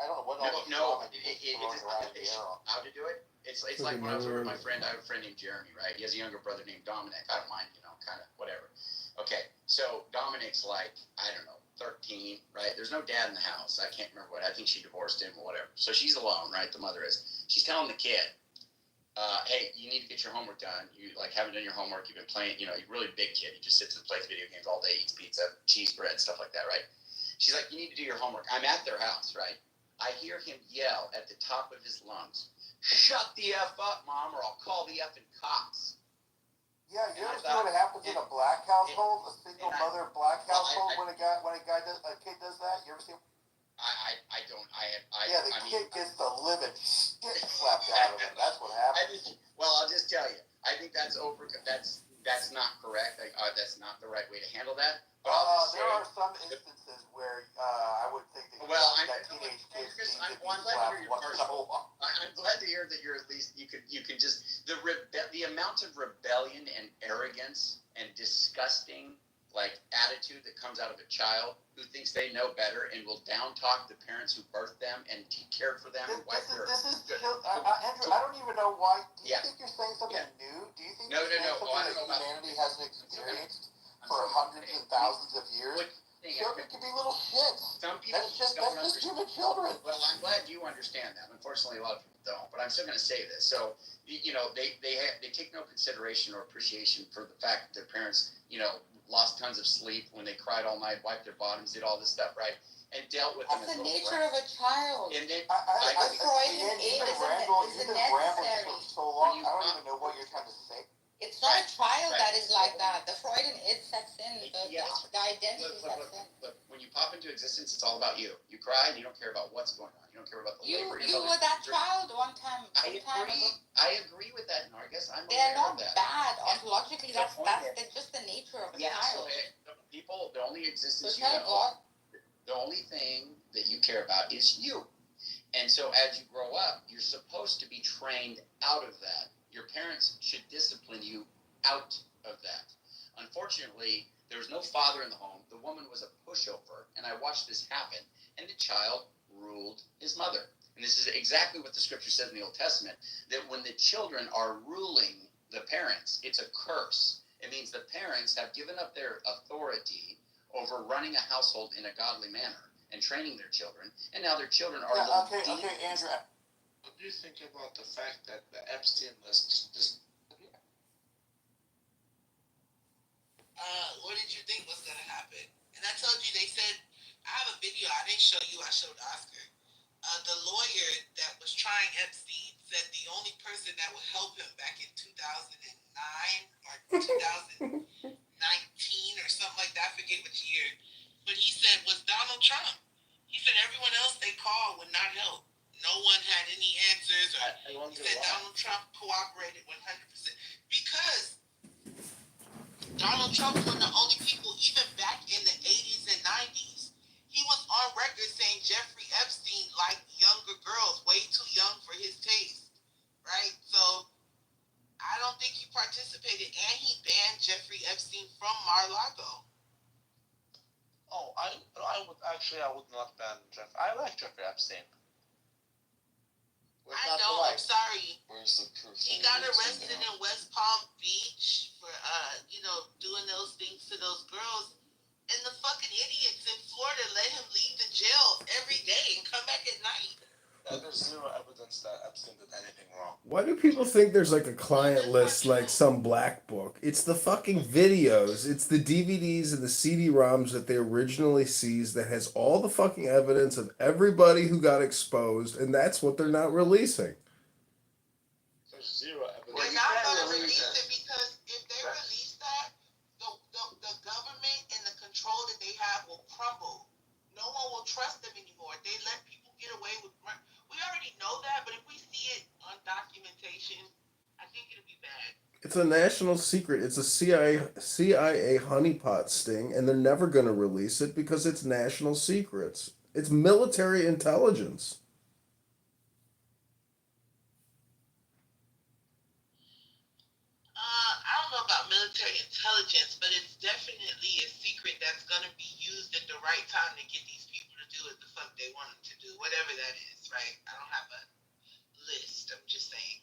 [SPEAKER 4] don't know what all the comment is throwing around the air on.
[SPEAKER 14] How to do it? It's like when I was over with my friend. I have a friend named Jeremy, right? He has a younger brother named Dominic. I don't mind, kind of whatever. Okay, so Dominic's like, I don't know, 13, right? There's no dad in the house. I can't remember what. I think she divorced him or whatever. So she's alone, right? The mother is. She's telling the kid, hey, you need to get your homework done. You haven't done your homework. You've been playing, you're a really big kid. You just sits and plays video games all day, eats pizza, cheese bread, stuff like that, right? She's like, you need to do your homework. I'm at their house, right? I hear him yell at the top of his lungs, shut the F up, Mom, or I'll call the effing cops.
[SPEAKER 4] Yeah, you ever see what happens in a black household, a single mother black household, when a kid does that? You ever see? Yeah, the kid gets the living shit slapped out of him. That's what happens.
[SPEAKER 14] Well, I'll just tell you, I think that's that's not correct. That's not the right way to handle that.
[SPEAKER 4] There are some instances where I would think that teenage kids need to be slapped once in a while.
[SPEAKER 14] I'm glad to hear that you're at least you can just the amount of rebellion and arrogance and disgusting attitude that comes out of a child who thinks they know better and will down talk the parents who birthed them and cared for them and wiped their.
[SPEAKER 4] Andrew, I don't even know why. Do you think you're saying something new? Do you think you're saying something that humanity hasn't experienced for hundreds and thousands of years? Children can be little shits.
[SPEAKER 14] Some people
[SPEAKER 4] that's just human children.
[SPEAKER 14] Well, I'm glad you understand that. Unfortunately, a lot of people don't. But I'm still going to say this. So, they take no consideration or appreciation for the fact that their parents, lost tons of sleep when they cried all night, wiped their bottoms, did all this stuff, right? And dealt with them.
[SPEAKER 11] That's the nature of a child.
[SPEAKER 14] And then,
[SPEAKER 11] Freudian age is necessary.
[SPEAKER 4] So long, I don't even know what you're trying to say.
[SPEAKER 11] It's not a child that is like that. The Freudian id sets in. The identity sets in.
[SPEAKER 14] Look, when you pop into existence, it's all about you. You cry and you don't care about what's going on. You don't care about the labor.
[SPEAKER 11] You were that child one time.
[SPEAKER 14] I agree with that, Nargis.
[SPEAKER 11] They're not bad ontologically. That's just the nature of a child.
[SPEAKER 14] So people, the only existence you know, the only thing that you care about is you. And so as you grow up, you're supposed to be trained out of that. Your parents should discipline you out of that. Unfortunately, there was no father in the home. The woman was a pushover, and I watched this happen, and the child ruled his mother. And this is exactly what the scripture says in the Old Testament, that when the children are ruling the parents, it's a curse. It means the parents have given up their authority over running a household in a godly manner and training their children, and now their children are
[SPEAKER 4] Okay, Andrew.
[SPEAKER 12] What do you think about the fact that the Epstein list just
[SPEAKER 18] what did you think was going to happen? And I told you, they said, I have a video, I didn't show you, I showed Oscar. The lawyer that was trying Epstein said the only person that would help him back in 2009 or 2019 or something like that, I forget which year, but he said was Donald Trump. He said everyone else they called would not help. No one had any answers. He said Donald Trump cooperated 100%. Because Donald Trump was one of the only people, even back in the 80s and 90s, he was on record saying Jeffrey Epstein liked younger girls, way too young for his taste, right? So I don't think he participated, and he banned Jeffrey Epstein from Mar-a-Lago.
[SPEAKER 12] Oh, I would not ban Jeff. I like Jeffrey Epstein.
[SPEAKER 18] I know, I'm sorry.
[SPEAKER 12] Where's the proof?
[SPEAKER 18] He got arrested in West Palm Beach for, doing those things to those girls. And the fucking idiots in Florida let him leave the jail every day and come back at night.
[SPEAKER 12] There's zero evidence that Epstein did anything wrong.
[SPEAKER 5] Why do people think there's like a client list like some black book? It's the fucking videos. It's the DVDs and the CD-ROMs that they originally seized that has all the fucking evidence of everybody who got exposed, and that's what they're not releasing.
[SPEAKER 12] There's zero evidence.
[SPEAKER 18] They're not going to release it because if they release that, the government and the control that they have will crumble. No one will trust them anymore. They let people get away with murder. We already know that, but if we see it on documentation, I think it'll be bad.
[SPEAKER 5] It's a national secret. It's a CIA honeypot sting, and they're never going to release it because it's national secrets. It's military intelligence.
[SPEAKER 18] I don't know about military intelligence, but it's definitely a secret that's going to be used at the right time to get these people to do what the fuck they want them to do, whatever that is, right? I don't have a list. I'm just saying.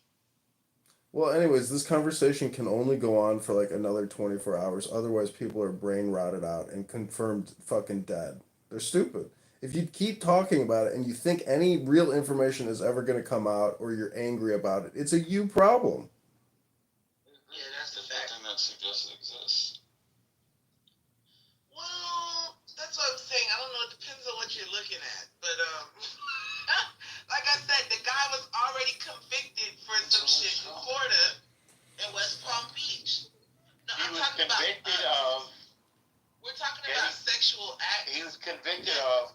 [SPEAKER 5] Well, anyways, this conversation can only go on for like another 24 hours. Otherwise, people are brain rotted out and confirmed fucking dead. They're stupid. If you keep talking about it and you think any real information is ever going to come out or you're angry about it, it's a you problem.
[SPEAKER 18] Yeah, that's the fact.
[SPEAKER 2] Nothing that suggests it exists.
[SPEAKER 18] Well, that's what I'm saying. I don't know. It depends on what you're looking at. But, like I said, the guy was already convicted for some shit in Florida and West Palm Beach. No,
[SPEAKER 10] He was convicted of.
[SPEAKER 18] We're talking about sexual acts.
[SPEAKER 10] He was convicted of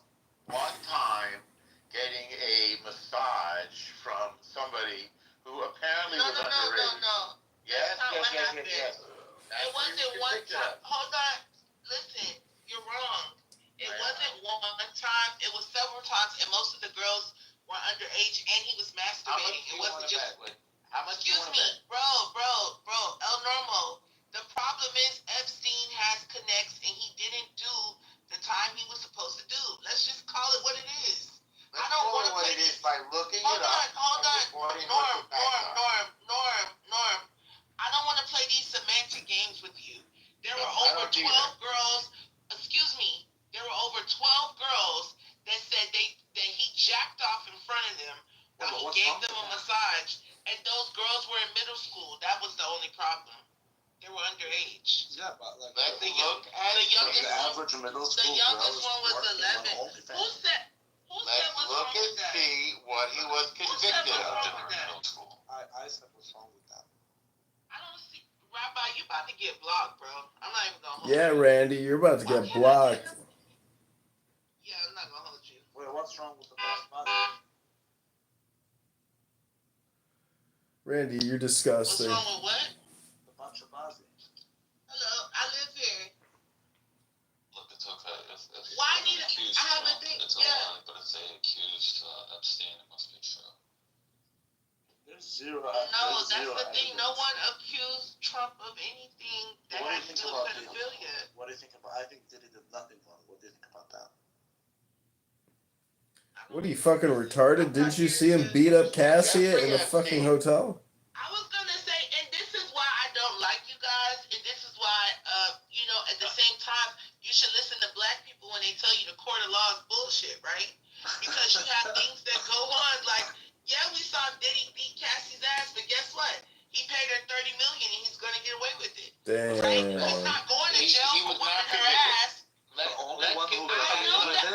[SPEAKER 10] one time getting a massage from somebody who apparently was underage.
[SPEAKER 18] No.
[SPEAKER 10] Yes,
[SPEAKER 18] That's not what happened.
[SPEAKER 10] yes.
[SPEAKER 18] It wasn't one time. Hold on. Listen, you're wrong. It wasn't one time. It was several times, and most of the girls were underage, and he was masturbating. It wasn't just.
[SPEAKER 10] How much?
[SPEAKER 18] Excuse me, bro. El Normo. The problem is Epstein has connects, and he didn't do the time he was supposed to do. Let's just call it what it is. I don't want to play this
[SPEAKER 10] by looking
[SPEAKER 18] Hold on. Norm. I don't want to play these semantic games with you. There were over 12 girls. Excuse me. There were over 12 girls that said that he jacked off in front of them while he gave them a massage, and those girls were in middle school. That was the only problem. They were underage.
[SPEAKER 12] Yeah, but like
[SPEAKER 18] The youngest
[SPEAKER 3] middle
[SPEAKER 18] the youngest one was 11. Who said what's wrong with that?
[SPEAKER 10] See what he was convicted of.
[SPEAKER 12] I said what's wrong with that.
[SPEAKER 18] I don't see Rabbi, you about to get blocked, bro. I'm not even gonna hold
[SPEAKER 5] Yeah,
[SPEAKER 18] you.
[SPEAKER 5] Randy, you're about to get blocked.
[SPEAKER 18] Yeah, I'm not gonna hold you.
[SPEAKER 12] Wait, what's wrong with the best body?
[SPEAKER 5] Randy, you're disgusting.
[SPEAKER 18] What's wrong with what?
[SPEAKER 12] The bunch of Bosnians.
[SPEAKER 18] Hello, I live here.
[SPEAKER 2] Look, it's okay. If
[SPEAKER 18] Why
[SPEAKER 2] an
[SPEAKER 18] need
[SPEAKER 2] accused
[SPEAKER 18] I have a
[SPEAKER 2] Trump,
[SPEAKER 18] thing?
[SPEAKER 2] it's a
[SPEAKER 18] Yeah.
[SPEAKER 2] lie, but if they accused Epstein, it must be true.
[SPEAKER 12] There's zero.
[SPEAKER 18] No, that's the thing. No one accused Trump of anything that
[SPEAKER 12] What do you
[SPEAKER 18] has to
[SPEAKER 12] think
[SPEAKER 18] do
[SPEAKER 12] about
[SPEAKER 18] with pedophilia.
[SPEAKER 12] What do you think about? I think Diddy did nothing wrong. What do you think about that?
[SPEAKER 5] What are you fucking retarded? Didn't you see him beat up Cassia in the fucking hotel?
[SPEAKER 18] I was gonna say, and this is why I don't like you guys, and this is why, at the same time, you should listen to black people when they tell you the court of law is bullshit, right? Because you have things that go on, like, yeah, we saw Diddy beat Cassie's ass, but guess what? He paid her $30 million, and he's gonna get away with it. Right? He's
[SPEAKER 5] Damn.
[SPEAKER 18] not going to jail
[SPEAKER 10] He
[SPEAKER 18] for
[SPEAKER 10] was
[SPEAKER 18] whipping
[SPEAKER 10] not
[SPEAKER 18] her
[SPEAKER 10] convicted.
[SPEAKER 18] ass.
[SPEAKER 10] The only one who
[SPEAKER 18] I know that.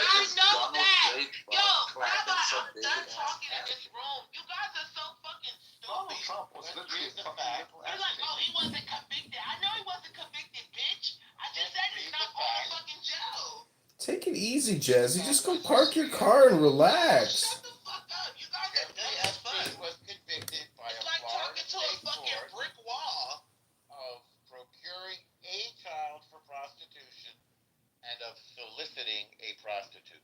[SPEAKER 18] Yo, Rabbi, I'm done talking in this room. You guys are so fucking stupid.
[SPEAKER 3] Trump was literally a fucking
[SPEAKER 18] You're like, oh, he wasn't convicted. I know he wasn't convicted, bitch. I just said he's not going to fucking jail.
[SPEAKER 5] Take it easy, Jazzy. Just go park your car and relax.
[SPEAKER 18] Shut the fuck up. You guys are dumb as fuck.
[SPEAKER 10] Epstein was convicted by
[SPEAKER 18] It's
[SPEAKER 10] a
[SPEAKER 18] like
[SPEAKER 10] Florida
[SPEAKER 18] talking to a
[SPEAKER 10] state
[SPEAKER 18] fucking
[SPEAKER 10] court
[SPEAKER 18] brick wall.
[SPEAKER 10] of procuring a child for prostitution and of soliciting a prostitute.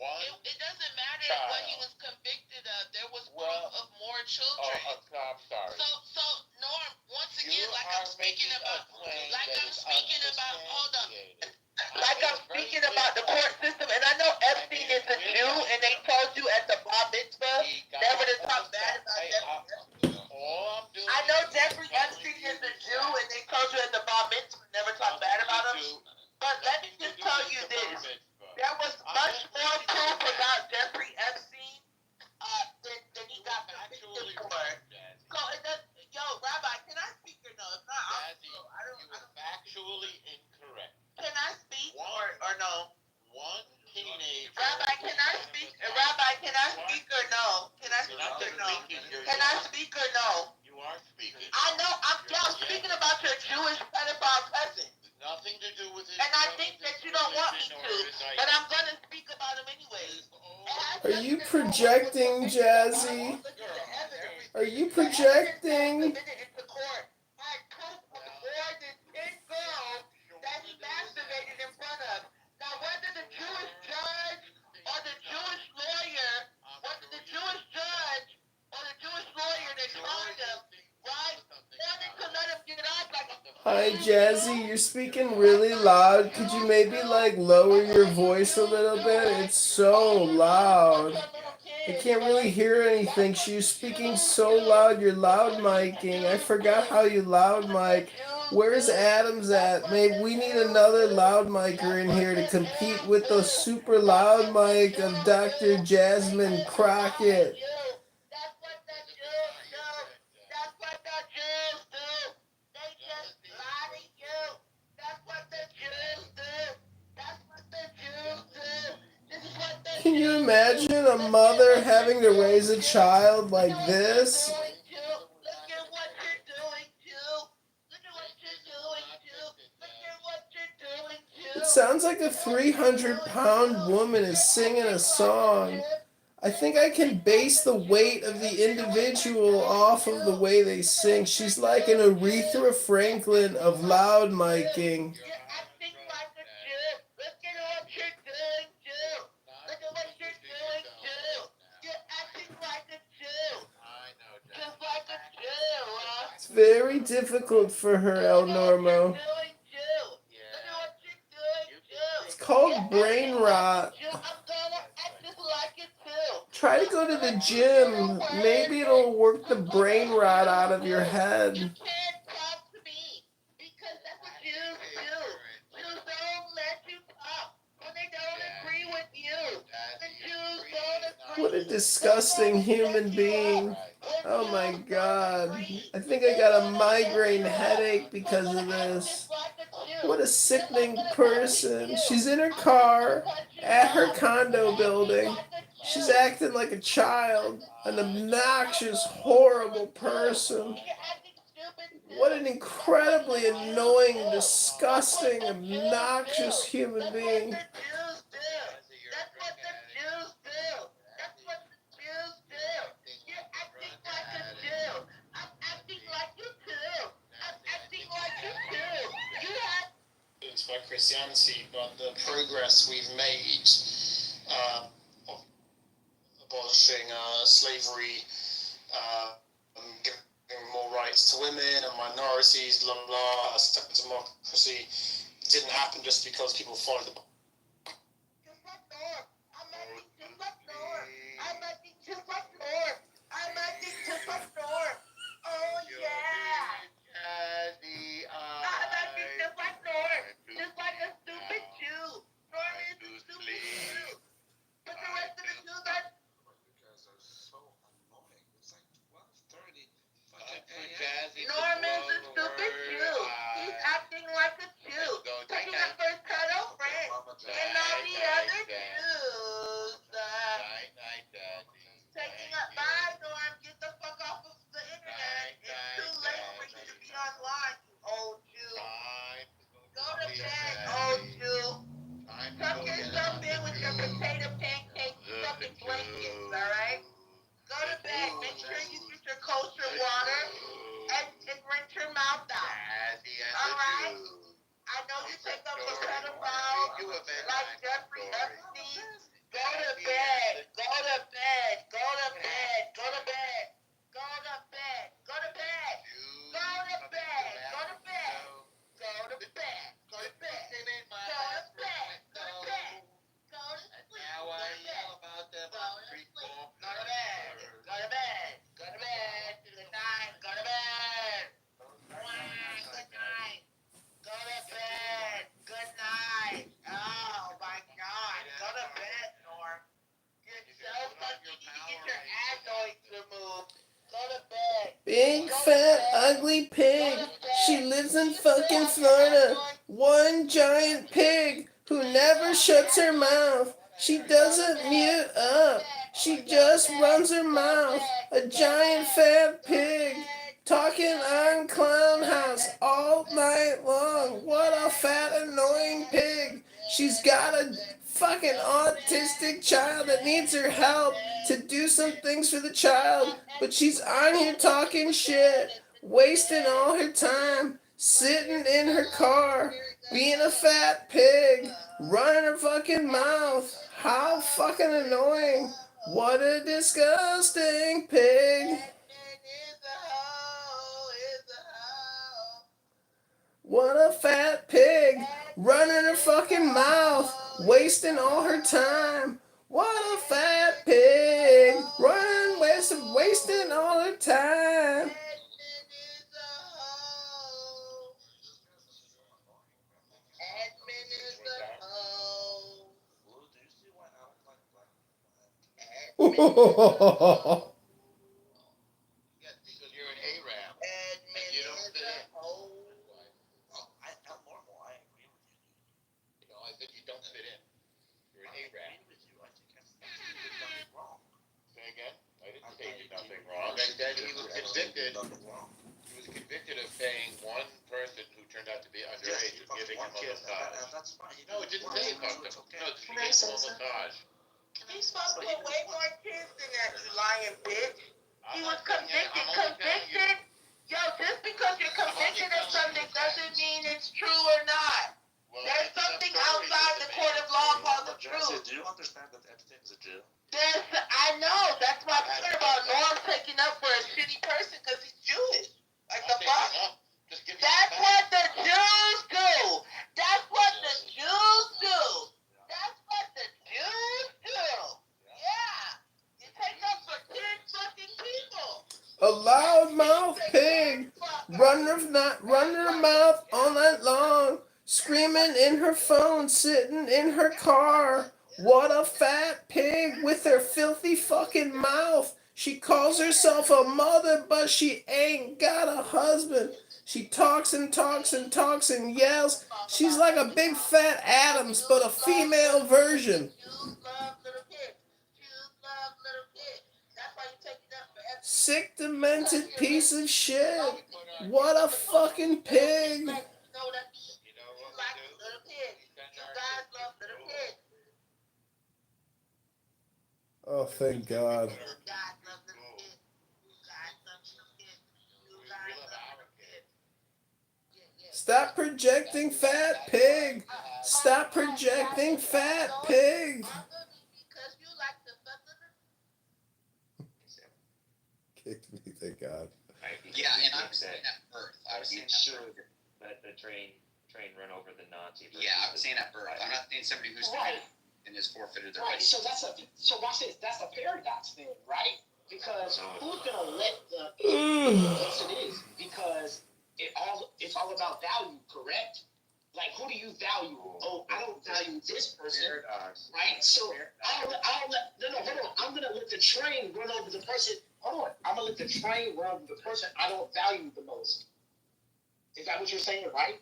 [SPEAKER 18] It doesn't matter
[SPEAKER 10] child.
[SPEAKER 18] what he was convicted of. There was proof of more children.
[SPEAKER 10] I'm sorry.
[SPEAKER 18] So Norm, once again, like I'm speaking about, hold on. Like I'm speaking about the court system, and I know Epstein is a Jew, and they told you at the bar mitzvah never to talk bad about Jeffrey. I know Jeffrey Epstein is a Jew, and they told you at the bar mitzvah never talk bad about him. But let me just tell you this: there was much more proof about Jeffrey Epstein than he got convicted for. So it does. Yo, Rabbi, can I speak or no? If not, I don't.
[SPEAKER 10] Factually incorrect.
[SPEAKER 18] Can I speak or no?
[SPEAKER 10] One teenager.
[SPEAKER 18] Rabbi, can I speak? Rabbi, can I speak or no? Can I speak or no? Can I speak or no?
[SPEAKER 10] You are speaking.
[SPEAKER 18] I know. I'm speaking about your Jewish pedophile cousin.
[SPEAKER 10] Nothing to do with his.
[SPEAKER 18] And I think that you don't want me to, but I'm gonna speak about him anyways.
[SPEAKER 5] Are you projecting, Jazzy? Are you projecting?
[SPEAKER 18] I had
[SPEAKER 5] Hi, Jazzy, you're speaking really loud. Could you maybe like lower your voice a little bit? It's so loud. I can't really hear anything. She's speaking so loud. You're loud micing. I forgot how you loud mic. Where's Adams at? Maybe we need another loud micer in here to compete with the super loud mic of Dr. Jasmine Crockett. Can you imagine a mother having to raise a child like this? It sounds like a 300-pound woman is singing a song. I think I can base the weight of the individual off of the way they sing. She's like an Aretha Franklin of loud miking. It's very difficult for her, El Normo. It's called brain rot. Try to go to the gym. Maybe it'll work the brain rot out of your head. What a disgusting human being. Oh my god. I think I got a migraine headache because of this. What a sickening person. She's in her car at her condo building. She's acting like a child. An obnoxious, horrible person. What an incredibly annoying, disgusting, obnoxious human being.
[SPEAKER 12] By Christianity, but the progress we've made of abolishing slavery, giving more rights to women and minorities, blah blah, step of democracy, didn't happen just because people followed the.
[SPEAKER 18] Norman's a stupid Jew. He's acting like a Jew. Taking up for his cuddle friend. And all the other Jews. Taking up my Norm. Get the fuck off of the internet. It's too late for you to be online, you old Jew. Go to bed, old Jew. Tuck yourself in with your potato pancake fucking blankets, alright? Go to bed. Make sure you get your kosher water. And rinse your mouth out. Alright? I know you take up a pedophile like Jeffrey Epstein. Go to bed. Go to bed. Go to bed. Go to bed. Go to bed. Go to bed. Go to bed. Go to bed. Go to bed. Go to bed. Go to bed. Go to bed. Go to bed. Go to sleep. Now I yell about them. Go to sleep. Go to bed. Go to bed. Go to bed. Good night. Go to bed. Good night. Go to bed. Good night. Oh my God. Go to bed, Norm. You're so fucking. You need to get your adenoids removed. Go to bed.
[SPEAKER 5] Big, fat, ugly pig. She lives in fucking Florida. One giant pig who never shuts her mouth. She doesn't mute up. She just runs her mouth. A giant fat pig. Talking on Clown House all night long. What a fat, annoying pig. She's got a fucking autistic child that needs her help to do some things for the child. But she's on here talking shit. Wasting all her time. Sitting in her car. Being a fat pig. Running her fucking mouth. How fucking annoying. What a disgusting pig. What a fat pig, running her fucking mouth, wasting all her time. What a fat pig, running, wasting all her time.
[SPEAKER 16] Convicted of paying one person who turned out to be underage and giving him a massage.
[SPEAKER 10] That's fine.
[SPEAKER 16] No, it didn't say he fucked him. No, he gave him a massage.
[SPEAKER 18] He's supposed to put way more kids than that, you lying bitch. He was convicted. Yo, just because you're convicted of something doesn't mean it's true or not. There's something outside the court of law called the truth.
[SPEAKER 10] Do you understand that Epstein's a Jew?
[SPEAKER 18] I know. That's why I'm talking about Norm taking up for a shitty person because he's Jewish. Like the fuck? That's what the Jews do. That's what the Jews do. That's what the Jews do. Yeah. You take up for 10 fucking people.
[SPEAKER 5] A loudmouth pig, running her mouth all night long, screaming in her phone, sitting in her car. What a fat pig with her filthy fucking mouth. She calls herself a mother, but she ain't got a husband. She talks and talks and talks and yells. She's like a big fat Adams, but a female version. Sick, demented piece of shit. What a fucking pig. Oh, thank God. Stop projecting, fat pig. Stop projecting, fat pig. Kicked me, thank God.
[SPEAKER 14] Yeah, and I was saying at birth. I was saying
[SPEAKER 19] should let the train run over the Nazi.
[SPEAKER 14] Yeah, I was saying at birth. I'm not saying somebody who's
[SPEAKER 20] Right.
[SPEAKER 14] and is forfeited their
[SPEAKER 20] Right,
[SPEAKER 14] rights.
[SPEAKER 20] so watch this. That's a paradox thing, right? Because who's gonna let the yes it is because it's all about value, correct? Like who do you value? Oh, I don't value this person, right? So hold on. I'm gonna let the train run over the person. Hold on, I'm gonna let the train run over the person I don't value the most. Is that what you're saying, right?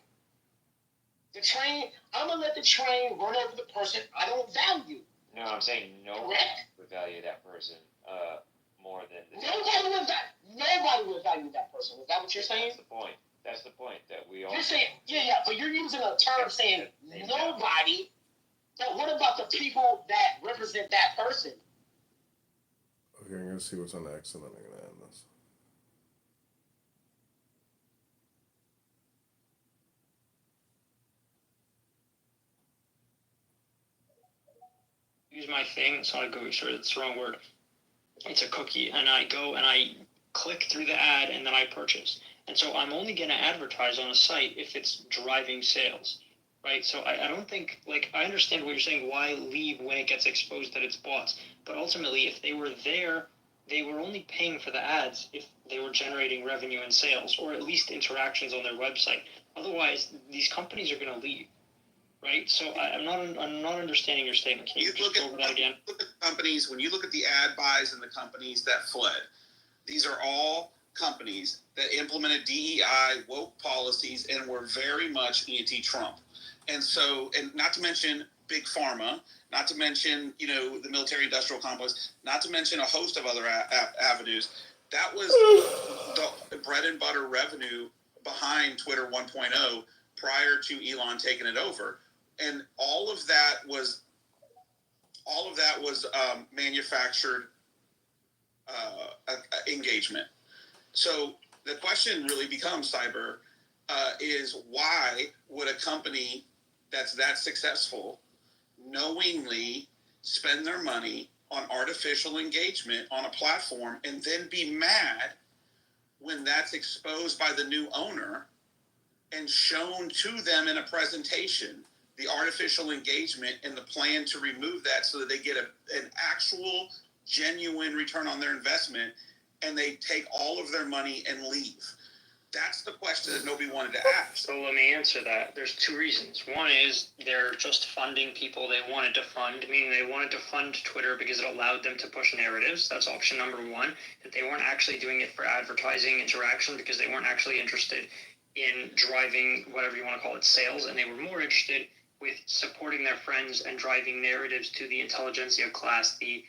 [SPEAKER 20] I'm gonna let the train run over the person I don't value.
[SPEAKER 19] No, I'm saying nobody would value that person more than the
[SPEAKER 20] Nobody would value that person. Is that what you're saying?
[SPEAKER 19] That's the point that we all.
[SPEAKER 20] You're saying, but you're using a term saying nobody. But what about the people that represent that person?
[SPEAKER 5] Okay, I'm gonna see what's on X and then I'm gonna end this.
[SPEAKER 21] Use my thing, so I go, sorry, that's the wrong word. It's a cookie, and I go and I click through the ad, and then I purchase. And so I'm only going to advertise on a site if it's driving sales, right? So I don't think, I understand what you're saying, why leave when it gets exposed that it's bots. But ultimately, if they were there, they were only paying for the ads if they were generating revenue and sales, or at least interactions on their website. Otherwise, these companies are going to leave. Right, so I'm not understanding your statement. Can you just go over that again?
[SPEAKER 22] Look at companies. When you look at the ad buys and the companies that fled, these are all companies that implemented DEI woke policies and were very much anti-Trump. And so, and not to mention big pharma, not to mention the military-industrial complex, not to mention a host of other avenues. That was the bread and butter revenue behind Twitter 1.0 prior to Elon taking it over. And all of that was manufactured engagement. So the question really becomes, Cyber, is why would a company that's that successful knowingly spend their money on artificial engagement on a platform and then be mad when that's exposed by the new owner and shown to them in a presentation the artificial engagement and the plan to remove that so that they get an actual genuine return on their investment, and they take all of their money and leave? That's the question that nobody wanted to ask.
[SPEAKER 21] So let me answer that. There's two reasons. One is they're just funding people they wanted to fund, meaning they wanted to fund Twitter because it allowed them to push narratives. That's option number one. That they weren't actually doing it for advertising interaction because they weren't actually interested in driving whatever you want to call it, sales, and they were more interested with supporting their friends and driving narratives to the intelligentsia class, the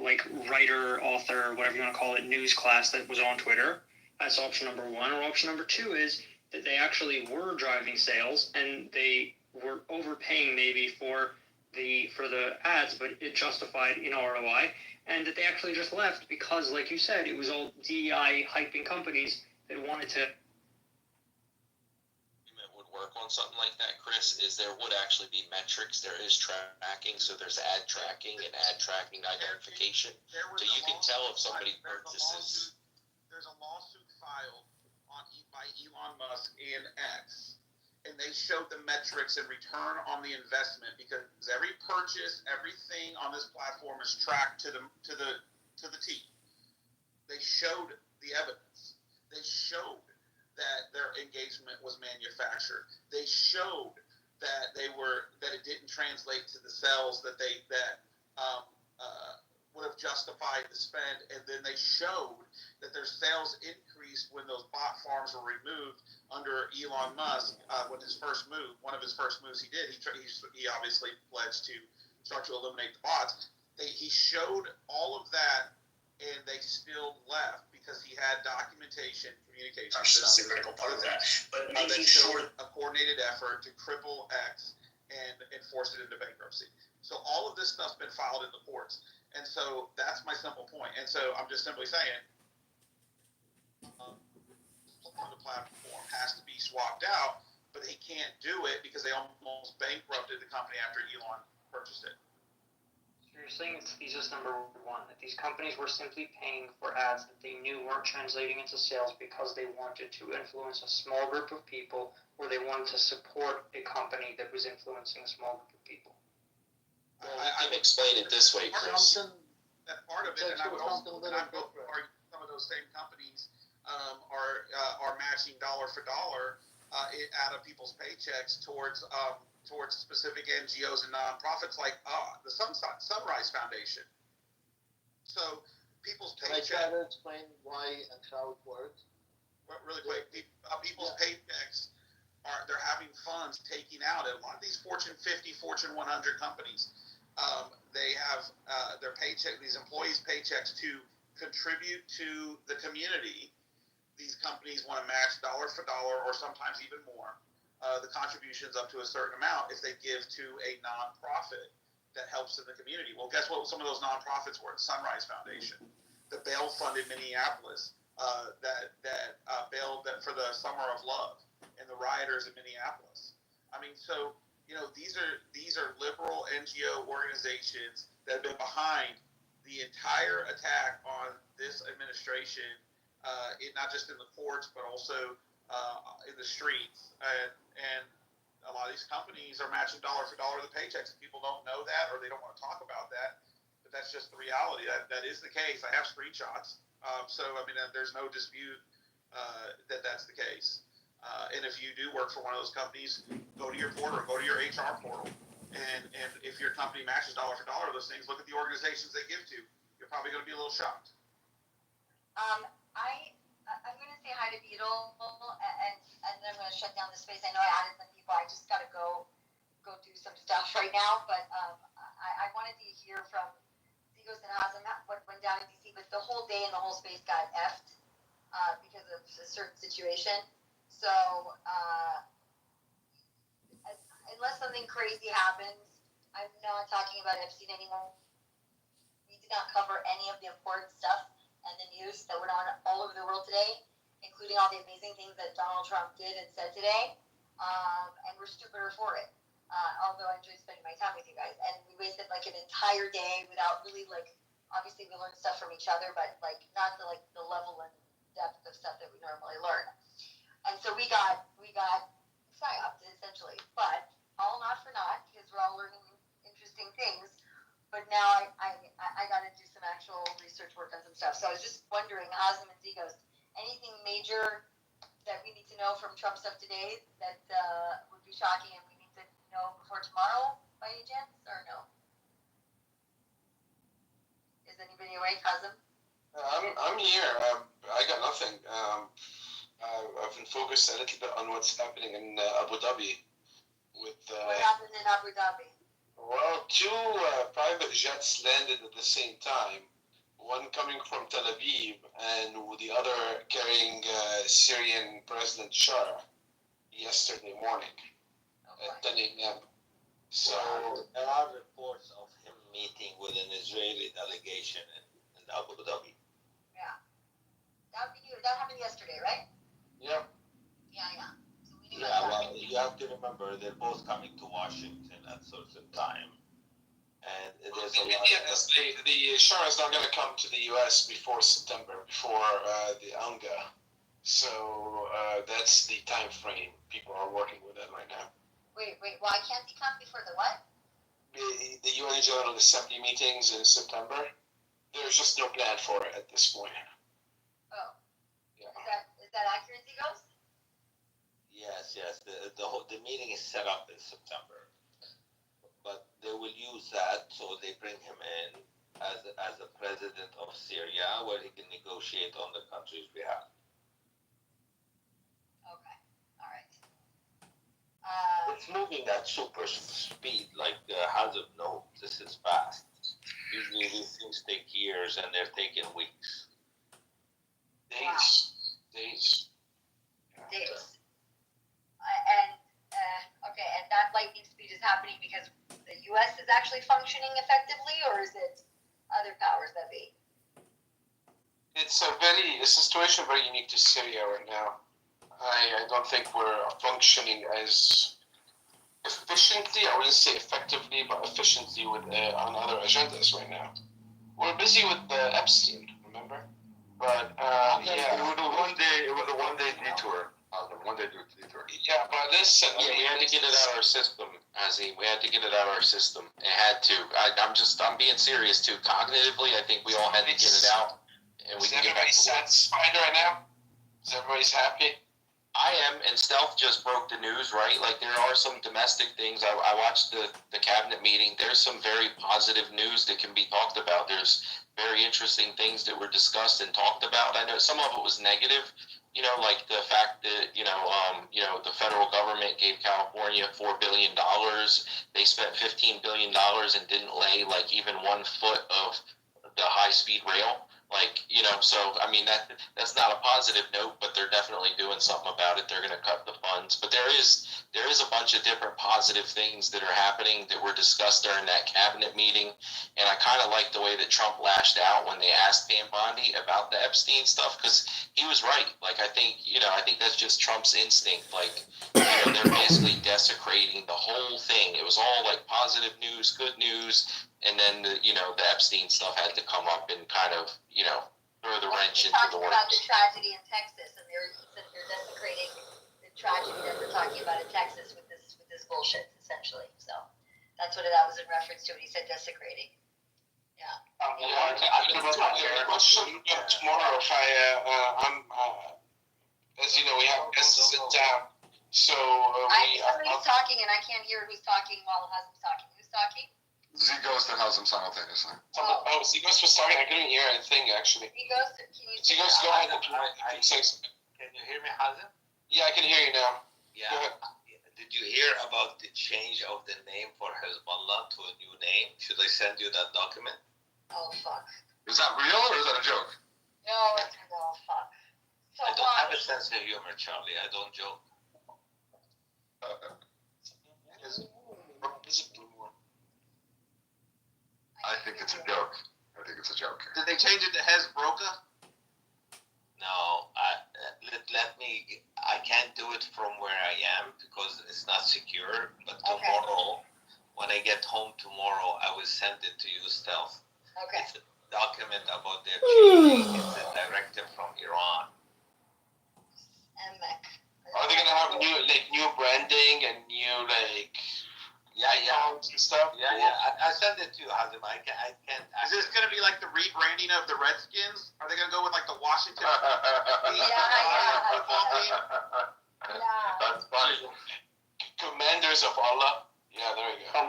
[SPEAKER 21] like writer, author, whatever you want to call it, news class that was on Twitter. That's option number one. Or option number two is that they actually were driving sales and they were overpaying maybe for the ads, but it justified ROI, and that they actually just left because, like you said, it was all DEI hyping companies that wanted to.
[SPEAKER 1] Would work on something like that, Chris, is there would actually be metrics. There is tracking, so there's ad tracking and ad tracking identification, so you can tell if somebody purchases.
[SPEAKER 22] There's a lawsuit filed by Elon Musk and X, and they showed the metrics and return on the investment because every purchase, everything on this platform is tracked to the T. They showed the evidence. They showed that their engagement was manufactured. They showed that it didn't translate to the sales that would have justified the spend, and then they showed that their sales increased when those bot farms were removed under Elon Musk. With his first move, one of his first moves he did, he obviously pledged to start to eliminate the bots. He showed all of that, and they still left because he had documentation, communication.
[SPEAKER 1] That's a critical part of that. But making sure
[SPEAKER 22] a coordinated effort to cripple X and force it into bankruptcy. So all of this stuff's been filed in the courts. And so that's my simple point. And so I'm just simply saying the platform has to be swapped out, but they can't do it because they almost bankrupted the company after Elon purchased it.
[SPEAKER 21] So you're saying it's thesis number one, that these companies were simply paying for ads that they knew weren't translating into sales because they wanted to influence a small group of people, or they wanted to support a company that was influencing a small group of people.
[SPEAKER 1] I can explain it this way, Chris.
[SPEAKER 22] That part of it, and I would also argue some of those same companies are matching dollar for dollar out of people's paychecks towards specific NGOs and nonprofits like the Sunrise Foundation. So people's paychecks.
[SPEAKER 3] Can I try to explain why and how it works?
[SPEAKER 22] Really quick, people's paychecks they're having funds taking out at a lot of these Fortune 50, Fortune 100 companies. They have their paycheck, these employees' paychecks to contribute to the community. These companies want to match dollar for dollar, or sometimes even more, the contributions up to a certain amount if they give to a nonprofit that helps in the community. Well, guess what some of those nonprofits were? The Sunrise Foundation, the Bail Fund in Minneapolis, that bailed for the Summer of Love, and the rioters in Minneapolis. I mean, so these are liberal NGO organizations that have been behind the entire attack on this administration, not just in the courts but also in the streets. And a lot of these companies are matching dollar for dollar the paychecks. And people don't know that, or they don't want to talk about that. But that's just the reality. That is the case. I have screenshots. So I mean, there's no dispute that that's the case. And if you do work for one of those companies, go to your portal, go to your HR portal, and if your company matches dollar for dollar those things, look at the organizations they give to. You're probably going to be a little shocked.
[SPEAKER 6] I'm going to say hi to Beetle, and then I'm going to shut down the space. I know I added some people. I just got to go do some stuff right now, but I wanted to hear from Zigos and Hazem what went down in DC, but the whole day and the whole space got effed because of a certain situation. So, unless something crazy happens, I'm not talking about Epstein anymore. We did not cover any of the important stuff and the news that went on all over the world today, including all the amazing things that Donald Trump did and said today. And we're stupider for it. Although I enjoy spending my time with you guys. And we wasted like an entire day without really obviously we learned stuff from each other, but not the level and depth of stuff that we normally learn. And so we got psyoped essentially, but all not for naught because we're all learning interesting things. But now I got to do some actual research work on some stuff. So I was just wondering, Hazem and Zigos, anything major that we need to know from Trump stuff today that would be shocking and we need to know before tomorrow by any chance, or no? Is anybody awake, Hazem?
[SPEAKER 8] I'm here. I got nothing. I've been focused a little bit on what's happening in Abu Dhabi.
[SPEAKER 6] What happened in Abu Dhabi?
[SPEAKER 8] Well, two private jets landed at the same time. One coming from Tel Aviv and the other carrying Syrian President Shah yesterday morning at 10 a.m. So
[SPEAKER 9] there are reports of him meeting with an Israeli delegation in Abu Dhabi.
[SPEAKER 6] Yeah. That happened yesterday, right?
[SPEAKER 8] Yeah.
[SPEAKER 6] Yeah. So we knew
[SPEAKER 9] Yeah, well, you have to remember they're both coming to Washington at certain time. And there's a lot
[SPEAKER 8] yes, the Shah is not going to come to the U.S. before September, before the UNGA. So that's the time frame people are working with it right now.
[SPEAKER 6] Wait, why can't he come before the what?
[SPEAKER 8] The UN General Assembly meetings in September. There's just no plan for it at this point.
[SPEAKER 6] Oh. Yeah. Is that accurate, Zigos?
[SPEAKER 9] Yes. The meeting is set up in September. But they will use that, so they bring him in as a president of Syria, where he can negotiate on the country's behalf.
[SPEAKER 6] Okay, all right.
[SPEAKER 9] It's moving at super speed, like Hazem knows. This is fast. Usually these things take years, and they're taking weeks.
[SPEAKER 8] Days.
[SPEAKER 6] And that lightning speed is happening because the U.S. is actually functioning effectively, or is it other powers that be?
[SPEAKER 8] It's a situation very unique to Syria right now. I don't think we're functioning as efficiently, I wouldn't say effectively, but efficiently with on other agendas right now. We're busy with Epstein, remember? But
[SPEAKER 17] it was a one-day detour.
[SPEAKER 8] Yeah, but listen,
[SPEAKER 1] we had to get it out of our system, Azim. We had to get it out of our system. It had to. I'm being serious too. Cognitively, I think we all had to get it out, and we can get back to work.
[SPEAKER 8] Satisfied right now? Is everybody's happy?
[SPEAKER 1] I am, and Stealth just broke the news, right? Like, there are some domestic things. I watched the cabinet meeting. There's some very positive news that can be talked about. There's very interesting things that were discussed and talked about. I know some of it was negative, like the fact that, the federal government gave California $4 billion. They spent $15 billion and didn't lay, like, even 1 foot of the high-speed rail. So, I mean, that's not a positive note, but they're definitely doing something about it. They're going to cut the funds. But there is a bunch of different positive things that are happening that were discussed during that cabinet meeting. And I kind of like the way that Trump lashed out when they asked Pam Bondi about the Epstein stuff, because he was right. I think that's just Trump's instinct. They're basically desecrating the whole thing. It was all positive news, good news. And then the Epstein stuff had to come up and kind of, throw the wrench into the works.
[SPEAKER 6] About the tragedy in Texas, and they're desecrating the tragedy that we're talking about in Texas with this bullshit, essentially. So that's what that was in reference to when he said desecrating. Yeah.
[SPEAKER 8] I'm tomorrow if I'm as you know, we have guests to sit down. So
[SPEAKER 6] somebody's talking and I can't hear who's talking while Hazem's talking. Who's talking?
[SPEAKER 17] Zigos and Hazem simultaneously.
[SPEAKER 8] Zigos was talking. I couldn't hear anything actually. Zigos, go ahead.
[SPEAKER 9] Can you hear me, Hazem?
[SPEAKER 8] Yeah, I can hear you now.
[SPEAKER 9] Yeah. Did you hear about the change of the name for Hezbollah to a new name? Should I send you that document?
[SPEAKER 6] Oh, fuck.
[SPEAKER 17] Is that real or is that a joke?
[SPEAKER 6] No, it's real. Fuck. So
[SPEAKER 9] I don't have a sense of humor, Charlie. I don't joke.
[SPEAKER 17] I think it's a joke.
[SPEAKER 7] Did they change it to Hezbroka?
[SPEAKER 9] No, I can't do it from where I am because it's not secure. But tomorrow, when I get home tomorrow, I will send it to you, Stealth.
[SPEAKER 6] Okay.
[SPEAKER 9] It's a document about their changing. It's a directive from Iran.
[SPEAKER 6] MMEC.
[SPEAKER 8] like new branding and new like accounts and stuff.
[SPEAKER 9] I sent it to you, Hazim. I can't.
[SPEAKER 22] Is this going to be like the rebranding of the Redskins? Are they going to go with like the Washington?
[SPEAKER 17] That's funny.
[SPEAKER 8] Commanders of Allah. Yeah, there you go.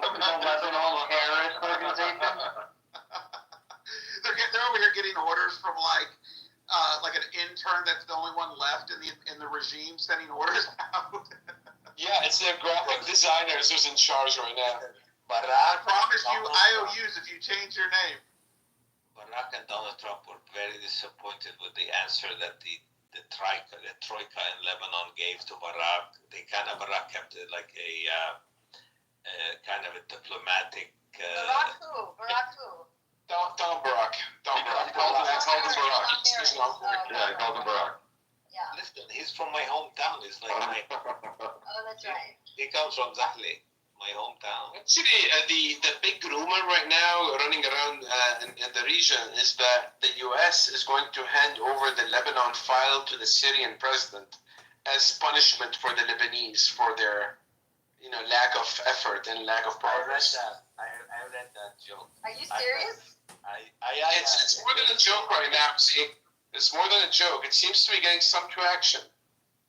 [SPEAKER 22] They're over here getting orders from like an intern that's the only one left in the regime sending orders out.
[SPEAKER 8] Yeah, it's their graphic designers who's in charge right now.
[SPEAKER 22] I promise you IOUs if you change your name.
[SPEAKER 9] Barack and Donald Trump were very disappointed with the answer that the Troika in Lebanon gave to Barack. Barack kept it like a kind of a diplomatic.
[SPEAKER 6] Barack who?
[SPEAKER 8] Don Barack. Don Barack. He's not Barack.
[SPEAKER 17] Yeah, he called him Barack.
[SPEAKER 6] Yeah.
[SPEAKER 9] Listen, he's from my hometown. He's like
[SPEAKER 6] Oh, that's right.
[SPEAKER 9] he comes from Zahle, my hometown.
[SPEAKER 8] Actually, the big rumor right now running around in the region is that the U.S. is going to hand over the Lebanon file to the Syrian president as punishment for the Lebanese for their, lack of effort and lack of progress.
[SPEAKER 9] I read that joke.
[SPEAKER 6] Are you serious?
[SPEAKER 8] It's more than a joke right now. See, it's more than a joke. It seems to be getting some traction,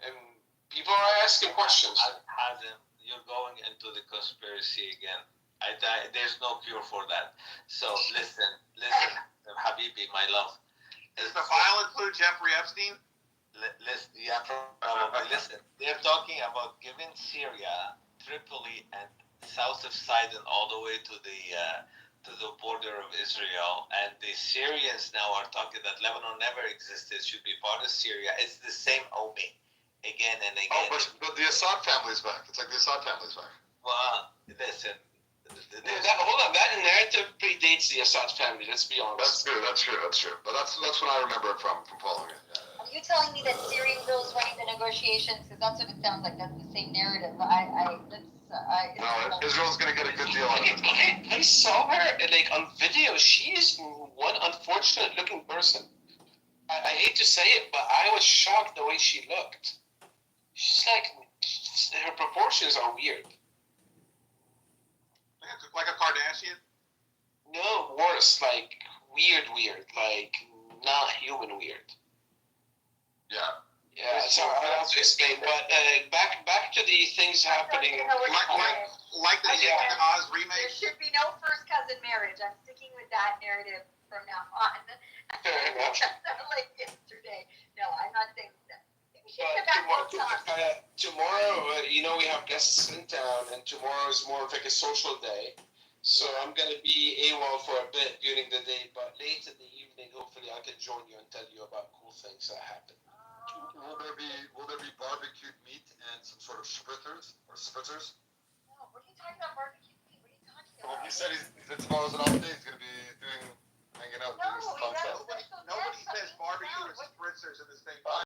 [SPEAKER 8] and people are asking questions.
[SPEAKER 9] Hazim, you're going into the conspiracy again. There's no cure for that. So listen, Habibi, my love.
[SPEAKER 22] Does the file include Jeffrey Epstein?
[SPEAKER 9] Listen, yeah, probably. Listen, they're talking about giving Syria, Tripoli, and south of Sidon all the way to the border of Israel, and the Syrians now are talking that Lebanon never existed, should be part of Syria. It's the same Omi again and again.
[SPEAKER 17] But the Assad family's back. It's like the Assad family's back.
[SPEAKER 9] Well, listen.
[SPEAKER 8] Hold on, that narrative predates the Assad family. Let's be honest.
[SPEAKER 17] That's true. But that's what I remember it from following it. Yeah.
[SPEAKER 6] Are you telling me that Syrian girls running the negotiations? Because that's what it sounds like. That's the same narrative.
[SPEAKER 17] No, Israel's going to get a good deal on it.
[SPEAKER 8] I saw her on video. She is one unfortunate looking person. I hate to say it, but I was shocked the way she looked. She's her proportions are weird.
[SPEAKER 22] Like a Kardashian?
[SPEAKER 8] No, worse. Weird. Not human weird.
[SPEAKER 17] Yeah.
[SPEAKER 8] Yeah, so I have to explain. But back to the things happening.
[SPEAKER 22] Like the Oz remake.
[SPEAKER 6] There should be no first cousin marriage. I'm sticking with that narrative from now on.
[SPEAKER 8] Fair enough.
[SPEAKER 6] Like yesterday. No, I'm not saying that.
[SPEAKER 8] Tomorrow, we have guests in town, and tomorrow is more of like a social day. So I'm going to be AWOL for a bit during the day, but late in the evening, hopefully I can join you and tell you about cool things that happen.
[SPEAKER 17] Will there be barbecued meat and some sort of spritzers?
[SPEAKER 6] No, what are you talking about barbecued meat? What are you talking about?
[SPEAKER 17] Well, he said tomorrow's an off day. He's going to be doing